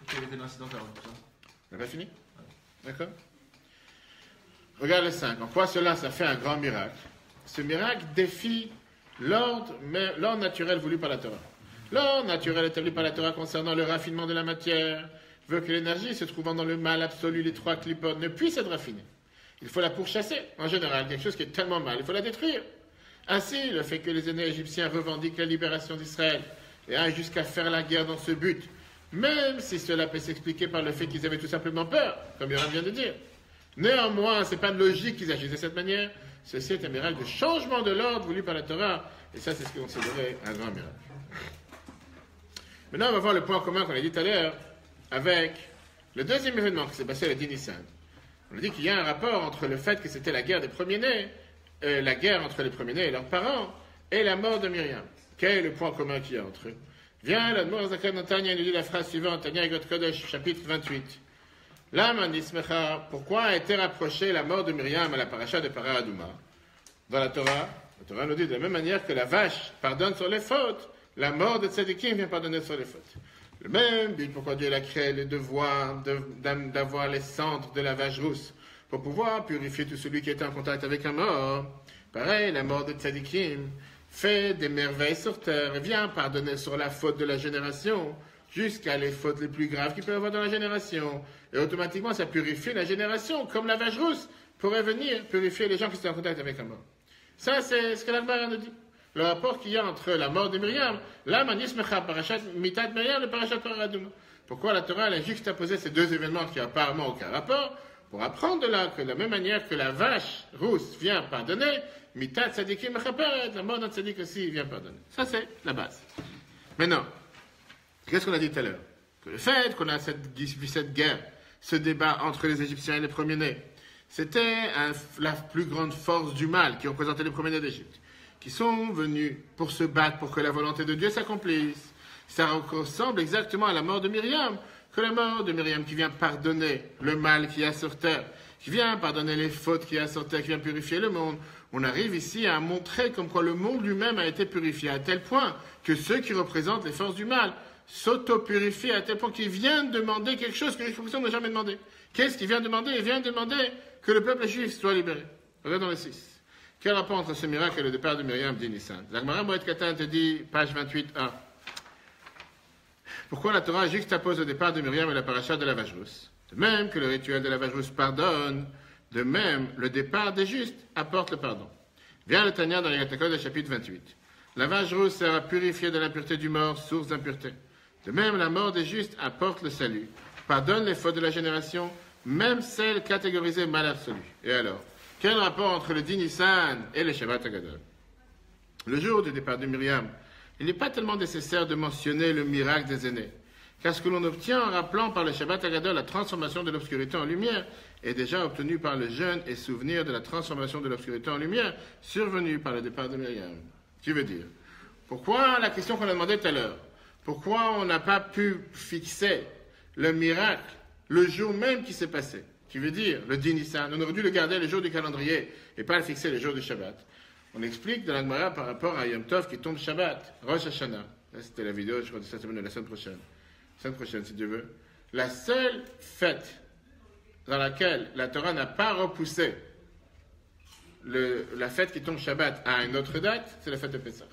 Quel était l'incident Pharaon, tout ça? On n'a pas fini? D'accord? Regarde le 5. En quoi cela, ça fait un grand miracle? Ce miracle défie l'ordre naturel voulu par la Torah. L'ordre naturel établi par la Torah concernant le raffinement de la matière veut que l'énergie se trouvant dans le mal absolu, les 3 clipotes, ne puisse être raffinée. Il faut la pourchasser. En général, quelque chose qui est tellement mal, il faut la détruire. Ainsi, le fait que les aînés égyptiens revendiquent la libération d'Israël et aillent jusqu'à faire la guerre dans ce but, même si cela peut s'expliquer par le fait qu'ils avaient tout simplement peur, comme Yoram vient de dire. Néanmoins, ce n'est pas logique qu'ils agissent de cette manière. Ceci est un miracle de changement de l'ordre voulu par la Torah, et ça, c'est ce qu'on considérait un grand miracle. Maintenant, on va voir le point commun qu'on a dit tout à l'heure avec le deuxième événement qui s'est passé le 10 Nissan. On a dit qu'il y a un rapport entre le fait que c'était la guerre des premiers-nés, la guerre entre les premiers-nés et leurs parents, et la mort de Myriam. Quel est le point commun qu'il y a entre eux? Viens, l'Admor Zakar Natania nous dit la phrase suivante, Tania Egot Kodesh, chapitre 28. Lama Nismecha, pourquoi a été rapprochée la mort de Myriam à la paracha de Para Adouma? Dans la Torah nous dit de la même manière que la vache pardonne sur les fautes, la mort de Tzadikim vient pardonner sur les fautes. Le même but pourquoi Dieu a créé le devoir d'avoir les cendres de la vache rousse, pour pouvoir purifier tout celui qui était en contact avec un mort. Pareil, la mort de Tzadikim fait des merveilles sur terre et vient pardonner sur la faute de la génération, jusqu'à les fautes les plus graves qu'il peut y avoir dans la génération. Et automatiquement, ça purifie la génération, comme la vache rousse pourrait venir purifier les gens qui étaient en contact avec un mort. Ça, c'est ce que l'Agmara nous dit. Le rapport qu'il y a entre la mort de Myriam, la manismecha parashat mitat Myriam, le parashat Paradouma. Pourquoi la Torah a juxtaposé ces deux événements qui n'ont apparemment aucun rapport? Pour apprendre de là que de la même manière que la vache rousse vient pardonner, mitat tzadikim mechaperet, la mort d'un tzadik aussi vient pardonner. Ça, c'est la base. Maintenant, qu'est-ce qu'on a dit tout à l'heure? Que le fait qu'on a cette guerre, ce débat entre les Égyptiens et les premiers-nés, c'était la plus grande force du mal qui représentait les premiers-nés d'Égypte, qui sont venus pour se battre pour que la volonté de Dieu s'accomplisse. Ça ressemble exactement à la mort de Myriam, que la mort de Myriam qui vient pardonner le mal qu'il y a sur terre, qui vient pardonner les fautes qu'il y a sur terre, qui vient purifier le monde. On arrive ici à montrer comme quoi le monde lui-même a été purifié à tel point que ceux qui représentent les forces du mal s'auto-purifient à tel point qu'ils viennent demander quelque chose que les chrétiens n'ont jamais demandé. Qu'est-ce qu'il vient demander? Il vient demander que le peuple juif soit libéré. Regarde dans le 6. Quel rapport entre ce miracle et le départ de Myriam dit Nissan? La Gemara Moed Katan te dit, page 28a. Pourquoi la Torah juxtapose le départ de Myriam et la paracha de la vache rousse? De même que le rituel de la vache rousse pardonne, de même le départ des justes apporte le pardon. Vient le Tanya dans les Gatakot du chapitre 28. La vache rousse sera purifiée de l'impureté du mort, source d'impureté. De même, la mort des justes apporte le salut, pardonne les fautes de la génération, même celles catégorisées mal absolues. Et alors, quel rapport entre le 10 Nissan et le Shabbat Hagadol? Le jour du départ de Myriam, il n'est pas tellement nécessaire de mentionner le miracle des aînés, Car ce que l'on obtient en rappelant par le Shabbat Agadol la transformation de l'obscurité en lumière est déjà obtenu par le jeûne et souvenir de la transformation de l'obscurité en lumière survenue par le départ de Myriam. Qui veut dire, pourquoi la question qu'on a demandé tout à l'heure, pourquoi on n'a pas pu fixer le miracle le jour même qui s'est passé, qui veut dire le 10 Nissan, on aurait dû le garder le jour du calendrier et pas le fixer le jour du Shabbat. On explique dans la Gemara par rapport à Yom Tov qui tombe Shabbat, Rosh Hashanah. Là, c'était la vidéo, je crois, de cette semaine, de la semaine prochaine. La semaine prochaine, si Dieu veut. La seule fête dans laquelle la Torah n'a pas repoussé la fête qui tombe Shabbat à une autre date, c'est la fête de Pessah.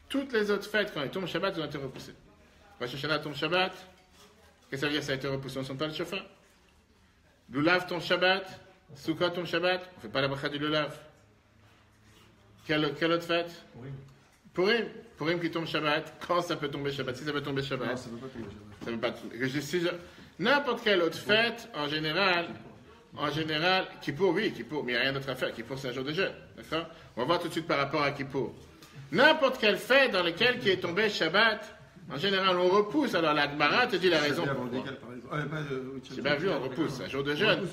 Toutes les autres fêtes, quand elles tombent Shabbat, elles ont été repoussées. Rosh Hashanah tombe Shabbat, qu'est-ce que ça veut dire ça a été repoussé? On ne sent pas le chauffard. Lulav tombe Shabbat, Sukkot tombe Shabbat, on ne fait pas la bracha du Lulav. Quelle autre fête? Purim. Purim qui tombe Shabbat, quand ça peut tomber Shabbat? Si ça peut tomber Shabbat. Non, ça ne peut pas tomber Shabbat. Ça peut pas tomber. N'importe quelle autre fête, en général, Kippour, oui, Kippour, mais il n'y a rien d'autre à faire. Kippour, c'est un jour de jeûne. D'accord? On va voir tout de suite par rapport à Kippour. N'importe quelle fête dans laquelle qui est tombé Shabbat, en général, on repousse. Alors la Gemara te dit la raison pourquoi. J'ai bien vu, on repousse. Un jour de jeûne.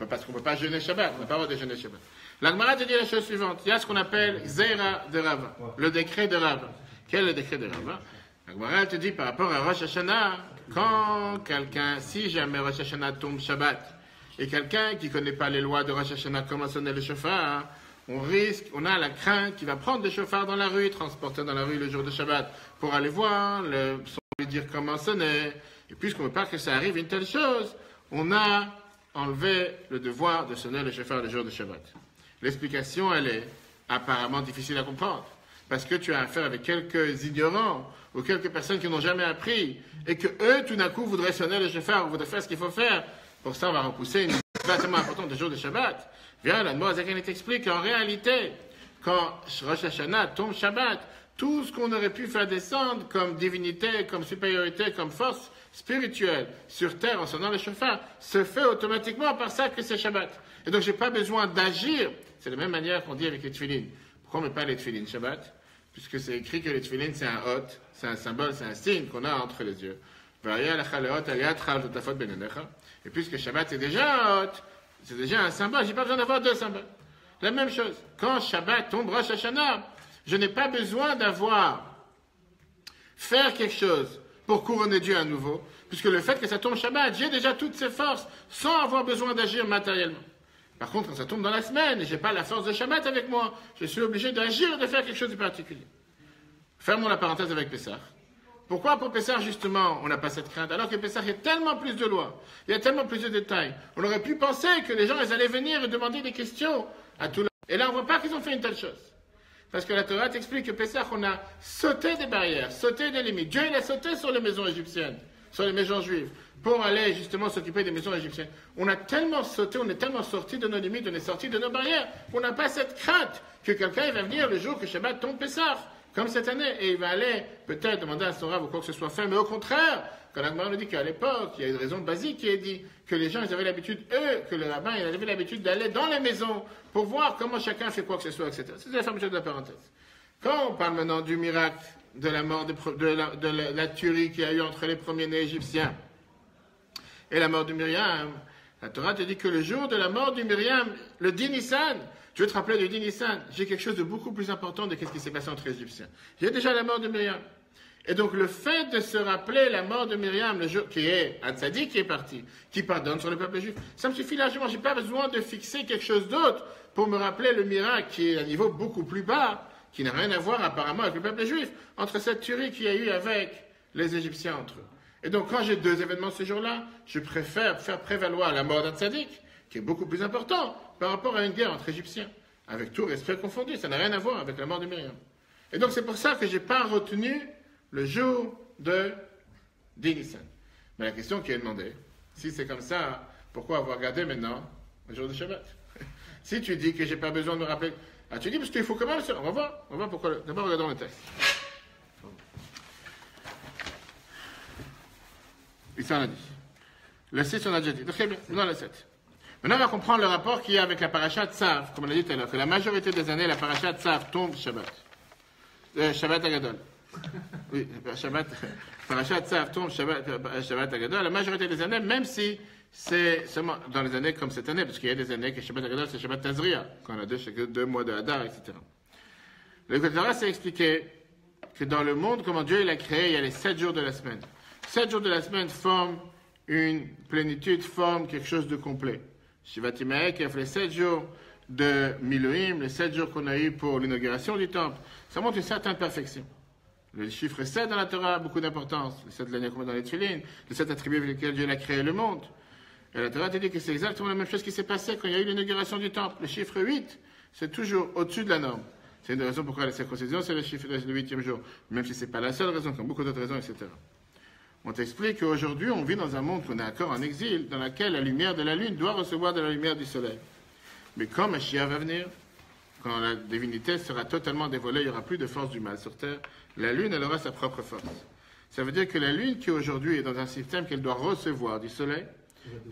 Parce qu'on ne peut pas jeûner Shabbat. On n'a pas le droit de jeûner Shabbat. La Gemara te dit la chose suivante. Il y a ce qu'on appelle Zera de Rava, le décret de Rava. Quel est le décret de Rava? La Gemara te dit par rapport à Rosh Hashanah, quand quelqu'un, si jamais Rosh Hashanah tombe Shabbat, et quelqu'un qui ne connaît pas les lois de Rosh Hashanah, comment sonner le chauffard, on a la crainte qu'il va prendre le chauffard dans la rue, transporter dans la rue le jour de Shabbat, pour aller voir, lui dire comment sonner. Et puisqu'on ne veut pas que ça arrive une telle chose, on a enlevé le devoir de sonner le chauffard le jour de Shabbat. L'explication, elle est apparemment difficile à comprendre. Parce que tu as affaire avec quelques ignorants ou quelques personnes qui n'ont jamais appris et que eux, tout d'un coup, voudraient sonner le chauffard ou voudraient faire ce qu'il faut faire. Pour ça, on va repousser une tellement importante le jour de Shabbat. Viens, la Moazakane t'explique qu'en réalité, quand Rosh Hashanah tombe Shabbat, tout ce qu'on aurait pu faire descendre comme divinité, comme supériorité, comme force spirituelle sur terre en sonnant le chauffard, se fait automatiquement par ça que c'est Shabbat. Et donc, je n'ai pas besoin d'agir. C'est de la même manière qu'on dit avec les tefilines. Pourquoi on ne met pas les tefilines Shabbat? Puisque c'est écrit que les tefilines, c'est un hot, c'est un symbole, c'est un signe qu'on a entre les yeux. Et puisque Shabbat est déjà un hot, c'est déjà un symbole, je n'ai pas besoin d'avoir deux symboles. La même chose, quand Shabbat tombe Rosh Hashanah, je n'ai pas besoin faire quelque chose pour couronner Dieu à nouveau, puisque le fait que ça tombe Shabbat, j'ai déjà toutes ces forces sans avoir besoin d'agir matériellement. Par contre, quand ça tombe dans la semaine et je n'ai pas la force de Shabbat avec moi, je suis obligé d'agir, de faire quelque chose de particulier. Fermons la parenthèse avec Pessah. Pourquoi pour Pessah, justement, on n'a pas cette crainte? Alors que Pessah, il y a tellement plus de lois, il y a tellement plus de détails. On aurait pu penser que les gens, ils allaient venir et demander des questions à tout le monde. Et là, on ne voit pas qu'ils ont fait une telle chose. Parce que la Torah t'explique que Pessah, on a sauté des barrières, sauté des limites. Dieu, il a sauté sur les maisons égyptiennes, sur les maisons juives, pour aller justement s'occuper des maisons égyptiennes. On a tellement sauté, on est tellement sorti de nos limites, on est sorti de nos barrières, qu'on n'a pas cette crainte que quelqu'un il va venir le jour que Shabbat tombe Pessah, comme cette année, et il va aller peut-être demander à son rave ou quoi que ce soit fait, mais au contraire, quand la Gemara nous dit qu'à l'époque, il y a une raison basique qui est dit que les gens, ils avaient l'habitude, que le rabbin, il avait l'habitude d'aller dans les maisons pour voir comment chacun fait quoi que ce soit, etc. C'est la fermeture de la parenthèse. Quand on parle maintenant du miracle de la mort, de la tuerie qu'il y a eu entre les premiers-nés égyptiens et la mort de Myriam, la Torah te dit que le jour de la mort de Myriam, le 10 Nissan, je veux te rappeler du 10 Nissan, j'ai quelque chose de beaucoup plus important de ce qui s'est passé entre les Égyptiens. J'ai déjà la mort de Myriam. Et donc le fait de se rappeler la mort de Myriam, le jour qui est un tzaddik qui est parti, qui pardonne sur le peuple juif, ça me suffit largement. Je n'ai pas besoin de fixer quelque chose d'autre pour me rappeler le miracle qui est à un niveau beaucoup plus bas, qui n'a rien à voir apparemment avec le peuple juif, entre cette tuerie qu'il y a eu avec les Égyptiens entre eux. Et donc quand j'ai deux événements ce jour-là, je préfère faire prévaloir la mort d'un tzaddik, qui est beaucoup plus important par rapport à une guerre entre Égyptiens, avec tout respect confondu. Ça n'a rien à voir avec la mort de Myriam. Et donc c'est pour ça que je n'ai pas retenu le jour de Nissan. Mais la question qui est demandée, si c'est comme ça, pourquoi avoir gardé maintenant le jour de Shabbat? Si tu dis que je n'ai pas besoin de me rappeler, tu dis parce qu'il faut quand même... On va voir pourquoi. D'abord, regardons le texte. Ici, on a dit. Le 6, on a déjà dit. Très bien, non, le 7. Maintenant, on va comprendre le rapport qu'il y a avec la paracha Tzav, comme on a dit tout à l'heure, que la majorité des années, la paracha Tzav tombe Shabbat. Shabbat Agadol. Oui, Shabbat, Parashat Tzav tombe Shabbat Agadol la majorité des années, même si c'est seulement dans les années comme cette année, parce qu'il y a des années que Shabbat Agadol c'est Shabbat Tazria, quand on a deux mois de Hadar, etc. Le Torah s'est expliqué que dans le monde, comment Dieu il a créé, il y a les 7 jours de la semaine. 7 jours de la semaine forment une plénitude, forment quelque chose de complet. Shivat Imaek qui a fait les 7 jours de Miloïm, les 7 jours qu'on a eu pour l'inauguration du temple, ça montre une certaine perfection. Le chiffre 7 dans la Torah a beaucoup d'importance. Les 7 lignes qu'on met dans les Tfilin, les 7 attributs avec lesquels Dieu a créé le monde. Et la Torah te dit que c'est exactement la même chose qui s'est passé quand il y a eu l'inauguration du temple. Le chiffre 8, c'est toujours au-dessus de la norme. C'est une raison pourquoi la circoncision, c'est le chiffre du 8e jour. Même si ce n'est pas la seule raison, comme beaucoup d'autres raisons, etc. On t'explique qu'aujourd'hui, on vit dans un monde qu'on est encore en exil, dans lequel la lumière de la lune doit recevoir de la lumière du soleil. Mais quand Mashiach va venir, quand la divinité sera totalement dévoilée, il n'y aura plus de force du mal sur terre, la lune, elle aura sa propre force. Ça veut dire que la lune qui aujourd'hui est dans un système qu'elle doit recevoir du soleil,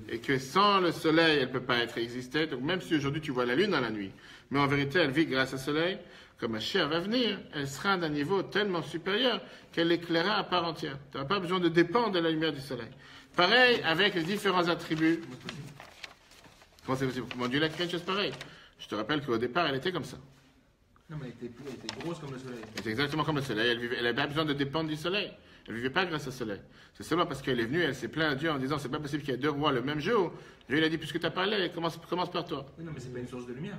et que sans le soleil, elle ne peut pas être existée. Donc même si aujourd'hui tu vois la lune dans la nuit, mais en vérité elle vit grâce au soleil, comme Mashiach va venir, elle sera d'un niveau tellement supérieur qu'elle éclairera à part entière. Tu n'auras pas besoin de dépendre de la lumière du soleil. Pareil avec les différents attributs. Comment c'est possible? Comment Dieu a créé une chose pareille? Je te rappelle qu'au départ, elle était comme ça. Non, mais elle était grosse comme le soleil. Elle était exactement comme le soleil. Elle n'avait pas besoin de dépendre du soleil. Elle ne vivait pas grâce au soleil. C'est seulement parce qu'elle est venue, elle s'est plainte à Dieu en disant c'est pas possible qu'il y ait 2 rois le même jour. Dieu il a dit puisque tu as parlé, commence par toi. Oui, non, mais c'est pas une source de lumière.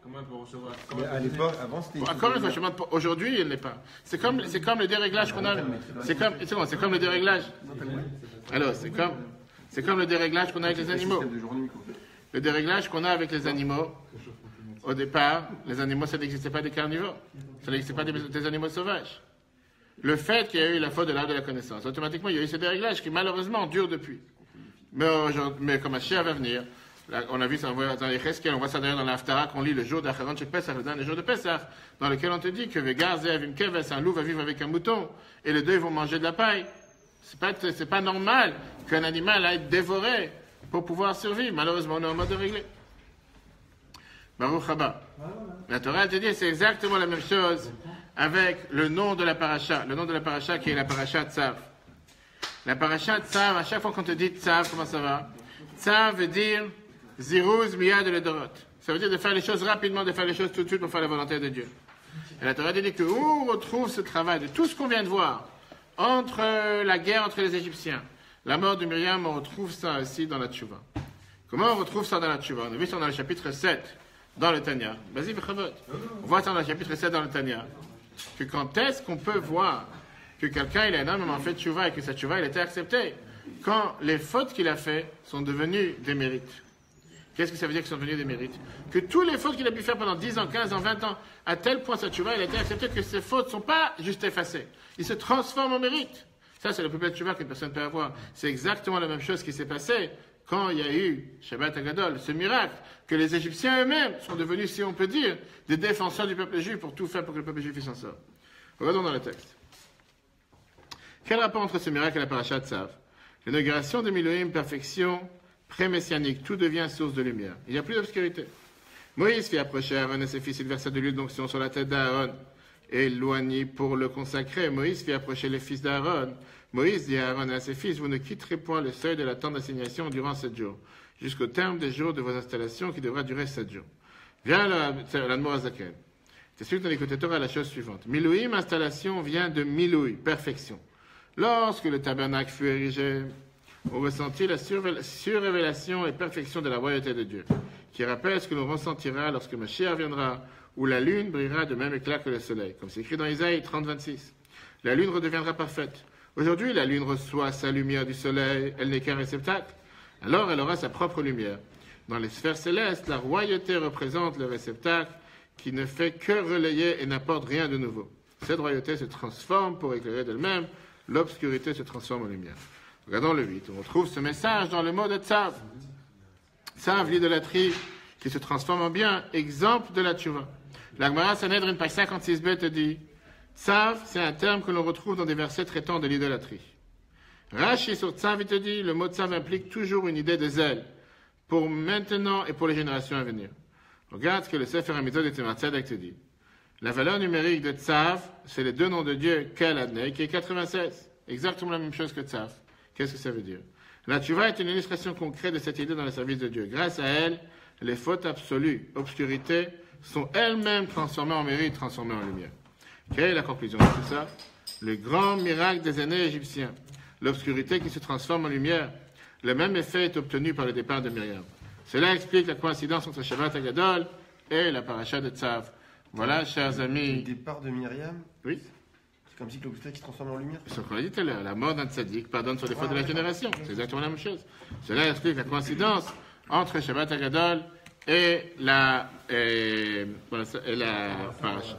Comment elle peut recevoir? Mais à l'époque, avant c'était. Encore une fois, je demande aujourd'hui, elle n'est pas. C'est comme le déréglage qu'on a. C'est comme le déréglage. Alors, c'est comme le déréglage qu'on a avec les animaux. Le déréglage qu'on a avec les animaux, au départ, les animaux, ça n'existait pas des carnivores. Ça n'existait pas des animaux sauvages. Le fait qu'il y a eu la faute de l'arbre de la connaissance, automatiquement, il y a eu ce déréglage qui, malheureusement, dure depuis. Mais comme Mashiach va venir, là, on a vu ça dans les Cheskel, on voit ça d'ailleurs dans l'Haftara qu'on lit le jour d'Acharon Shel Pesach, le dernier jour de Pesach, dans lequel on te dit que Vegar Zev Im Keves, un loup va vivre avec un mouton, et les deux vont manger de la paille. C'est pas normal qu'un animal aille être dévoré pour pouvoir survivre. Malheureusement, on est en mode réglé. Baruch Haba. La Torah te dit c'est exactement la même chose avec le nom de la paracha. Le nom de la paracha qui est la paracha Tzav. La paracha Tzav, à chaque fois qu'on te dit Tzav, comment ça va? Tzav veut dire Ziruz Miyad Ledorot. Ça veut dire de faire les choses rapidement, de faire les choses tout de suite pour faire la volonté de Dieu. Et la Torah te dit que où on retrouve ce travail de tout ce qu'on vient de voir entre la guerre entre les Égyptiens, la mort de Myriam, on retrouve ça aussi dans la Tchouva. Comment on retrouve ça dans la Tchouva? On a vu ça dans le chapitre 7, dans le Tanya. Vas-y, Bechavot. On voit ça dans le chapitre 7 dans le Tanya. Que quand est-ce qu'on peut voir que quelqu'un il a énormément fait Tchouva et que cette Tchouva il a été acceptée? Quand les fautes qu'il a faites sont devenues des mérites. Qu'est-ce que ça veut dire qu'ils sont devenus des mérites? Que toutes les fautes qu'il a pu faire pendant 10 ans, 15 ans, 20 ans, à tel point cette Tchouva il a été acceptée que ces fautes ne sont pas juste effacées. Ils se transforment en mérites. Ça, c'est le plus bel Tchouva qu'une personne peut avoir. C'est exactement la même chose qui s'est passé quand il y a eu Shabbat Agadol, ce miracle, que les Égyptiens eux-mêmes sont devenus, si on peut dire, des défenseurs du peuple juif pour tout faire pour que le peuple juif s'en sorte. Regardons dans le texte. Quel rapport entre ce miracle et la paracha Tzav? L'inauguration de Miloïm, perfection pré-messianique, tout devient source de lumière. Il n'y a plus d'obscurité. Moïse fit approcher Aaron et ses fils, il versa de l'huile d'onction sur la tête d'Aaron et l'oignit pour le consacrer. Moïse fit approcher les fils d'Aaron. Moïse dit à Aaron et à ses fils, vous ne quitterez point le seuil de la tente d'assignation durant 7 jours, jusqu'au terme des jours de vos installations qui devra durer 7 jours. Viens l'Admor Azaken. C'est celui dans l'écoute Torah la chose suivante. Milouim, installation, vient de Milouï, perfection. Lorsque le tabernacle fut érigé, on ressentit la surrévélation et perfection de la royauté de Dieu, qui rappelle ce que l'on ressentira lorsque Mashiach viendra, où la lune brillera de même éclat que le soleil, comme c'est écrit dans Isaïe 30-26. La lune redeviendra parfaite. Aujourd'hui, la lune reçoit sa lumière du soleil, elle n'est qu'un réceptacle. Alors, elle aura sa propre lumière. Dans les sphères célestes, la royauté représente le réceptacle qui ne fait que relayer et n'apporte rien de nouveau. Cette royauté se transforme pour éclairer d'elle-même, l'obscurité se transforme en lumière. Regardons le 8. On retrouve ce message dans le mot de Tzav. Tzav, l'idolâtrie qui se transforme en bien, exemple de la Tchouva. La Gemara Sanhedrin, page 56b, te dit Tzav, c'est un terme que l'on retrouve dans des versets traitant de l'idolâtrie. Rashi sur Tzav, il te dit le mot Tzav implique toujours une idée de zèle pour maintenant et pour les générations à venir. Regarde ce que le Sefer HaMitzvot de Tzemach Tzedek te dit. La valeur numérique de Tzav, c'est les deux noms de Dieu, Kel Adnei, qui est 96. Exactement la même chose que Tzav. Qu'est-ce que ça veut dire? La Tchouva est une illustration concrète de cette idée dans le service de Dieu. Grâce à elle, les fautes absolues, obscurités, sont elles-mêmes transformées en mérite, transformées en lumière. Quelle est la conclusion de tout ça? Le grand miracle des aînés égyptiens, l'obscurité qui se transforme en lumière. Le même effet est obtenu par le départ de Myriam. Cela explique la coïncidence entre Shabbat Agadol et la paracha de Tzav. Voilà, chers amis. Le départ de Myriam, Oui, c'est comme si l'obscurité qui se transforme en lumière. c'est ce qu'on a dit tout à l'heure. La mort d'un tzaddik pardonne sur les fautes de la génération. C'est exactement la même chose. Cela explique la coïncidence entre Shabbat Agadol et la paracha.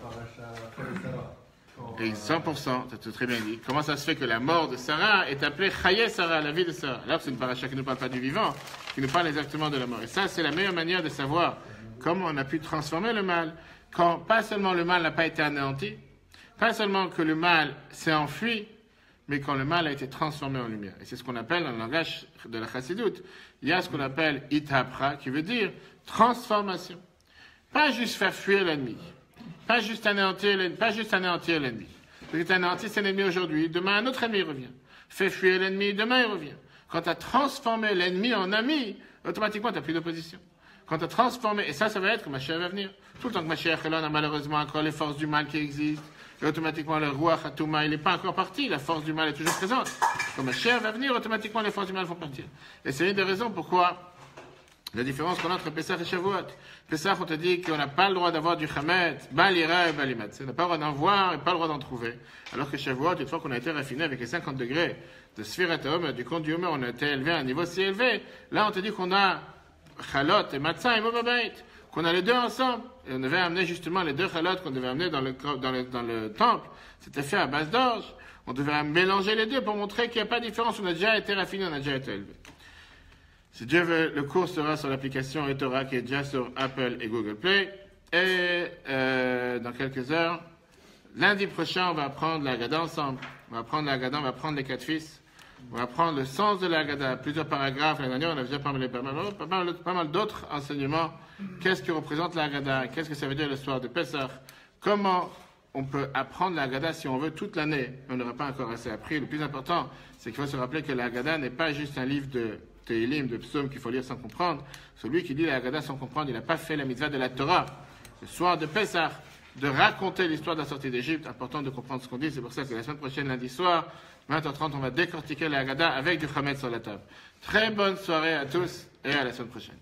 Et 100%, tu as tout très bien dit. Comment ça se fait que la mort de Sarah est appelée Chaye Sarah, la vie de Sarah? Alors c'est une paracha qui ne nous parle pas du vivant, qui nous parle exactement de la mort. Et ça, c'est la meilleure manière de savoir comment on a pu transformer le mal. Quand pas seulement le mal n'a pas été anéanti, pas seulement que le mal s'est enfui, mais quand le mal a été transformé en lumière. Et c'est ce qu'on appelle dans le langage de la chassidoute. Il y a ce qu'on appelle itapra, qui veut dire transformation. Pas juste faire fuir l'ennemi. Pas juste anéantir l'ennemi. Parce que tu anéantis un ennemi aujourd'hui, demain un autre ennemi revient. Fais fuir l'ennemi, demain il revient. Quand tu as transformé l'ennemi en ami, automatiquement tu n'as plus d'opposition. Quand tu as transformé, et ça va être que Mashiach va venir. Tout le temps que Mashiach est là, on a malheureusement encore les forces du mal qui existent. Et automatiquement le roi Khatouma, il n'est pas encore parti, la force du mal est toujours présente. Quand Mashiach va venir, automatiquement les forces du mal vont partir. Et c'est une des raisons pourquoi la différence qu'on a entre Pessah et Shavuot. Pessah, on te dit qu'on n'a pas le droit d'avoir du Chamet, Balira et Balimat. On n'a pas le droit d'en voir et pas le droit d'en trouver. Alors que Shavuot, une fois qu'on a été raffiné avec les 50 degrés de Sfirat HaOmer, du compte du Homer, on a été élevé à un niveau si élevé. Là, on te dit qu'on a Chalot et Matzah et Mobabait, qu'on a les deux ensemble. Et on devait amener justement les deux Chalot qu'on devait amener dans le temple. C'était fait à base d'orge. On devait mélanger les deux pour montrer qu'il n'y a pas de différence. On a déjà été raffiné, on a déjà été élevé. Si Dieu veut, le cours sera sur l'application eTorah qui est déjà sur Apple et Google Play. Et dans quelques heures, lundi prochain, on va apprendre la Haggadah ensemble. On va apprendre la Haggadah, on va apprendre les 4 fils. On va apprendre le sens de la Haggadah, plusieurs paragraphes. L'année dernière, on a déjà parlé pas mal d'autres enseignements. Qu'est-ce que représente la Haggadah? Qu'est-ce que ça veut dire le soir de Pessah? Comment on peut apprendre la Haggadah si on veut toute l'année? On n'aura pas encore assez appris. Le plus important, c'est qu'il faut se rappeler que la Haggadah n'est pas juste un livre de Tehillim, de psaumes qu'il faut lire sans comprendre. Celui qui lit la Haggadah sans comprendre, il n'a pas fait la mitzvah de la Torah. Le soir de Pessah, de raconter l'histoire de la sortie d'Égypte, important de comprendre ce qu'on dit. C'est pour ça que la semaine prochaine, lundi soir, 20h30, on va décortiquer la Haggadah avec du Chametz sur la table. Très bonne soirée à tous et à la semaine prochaine.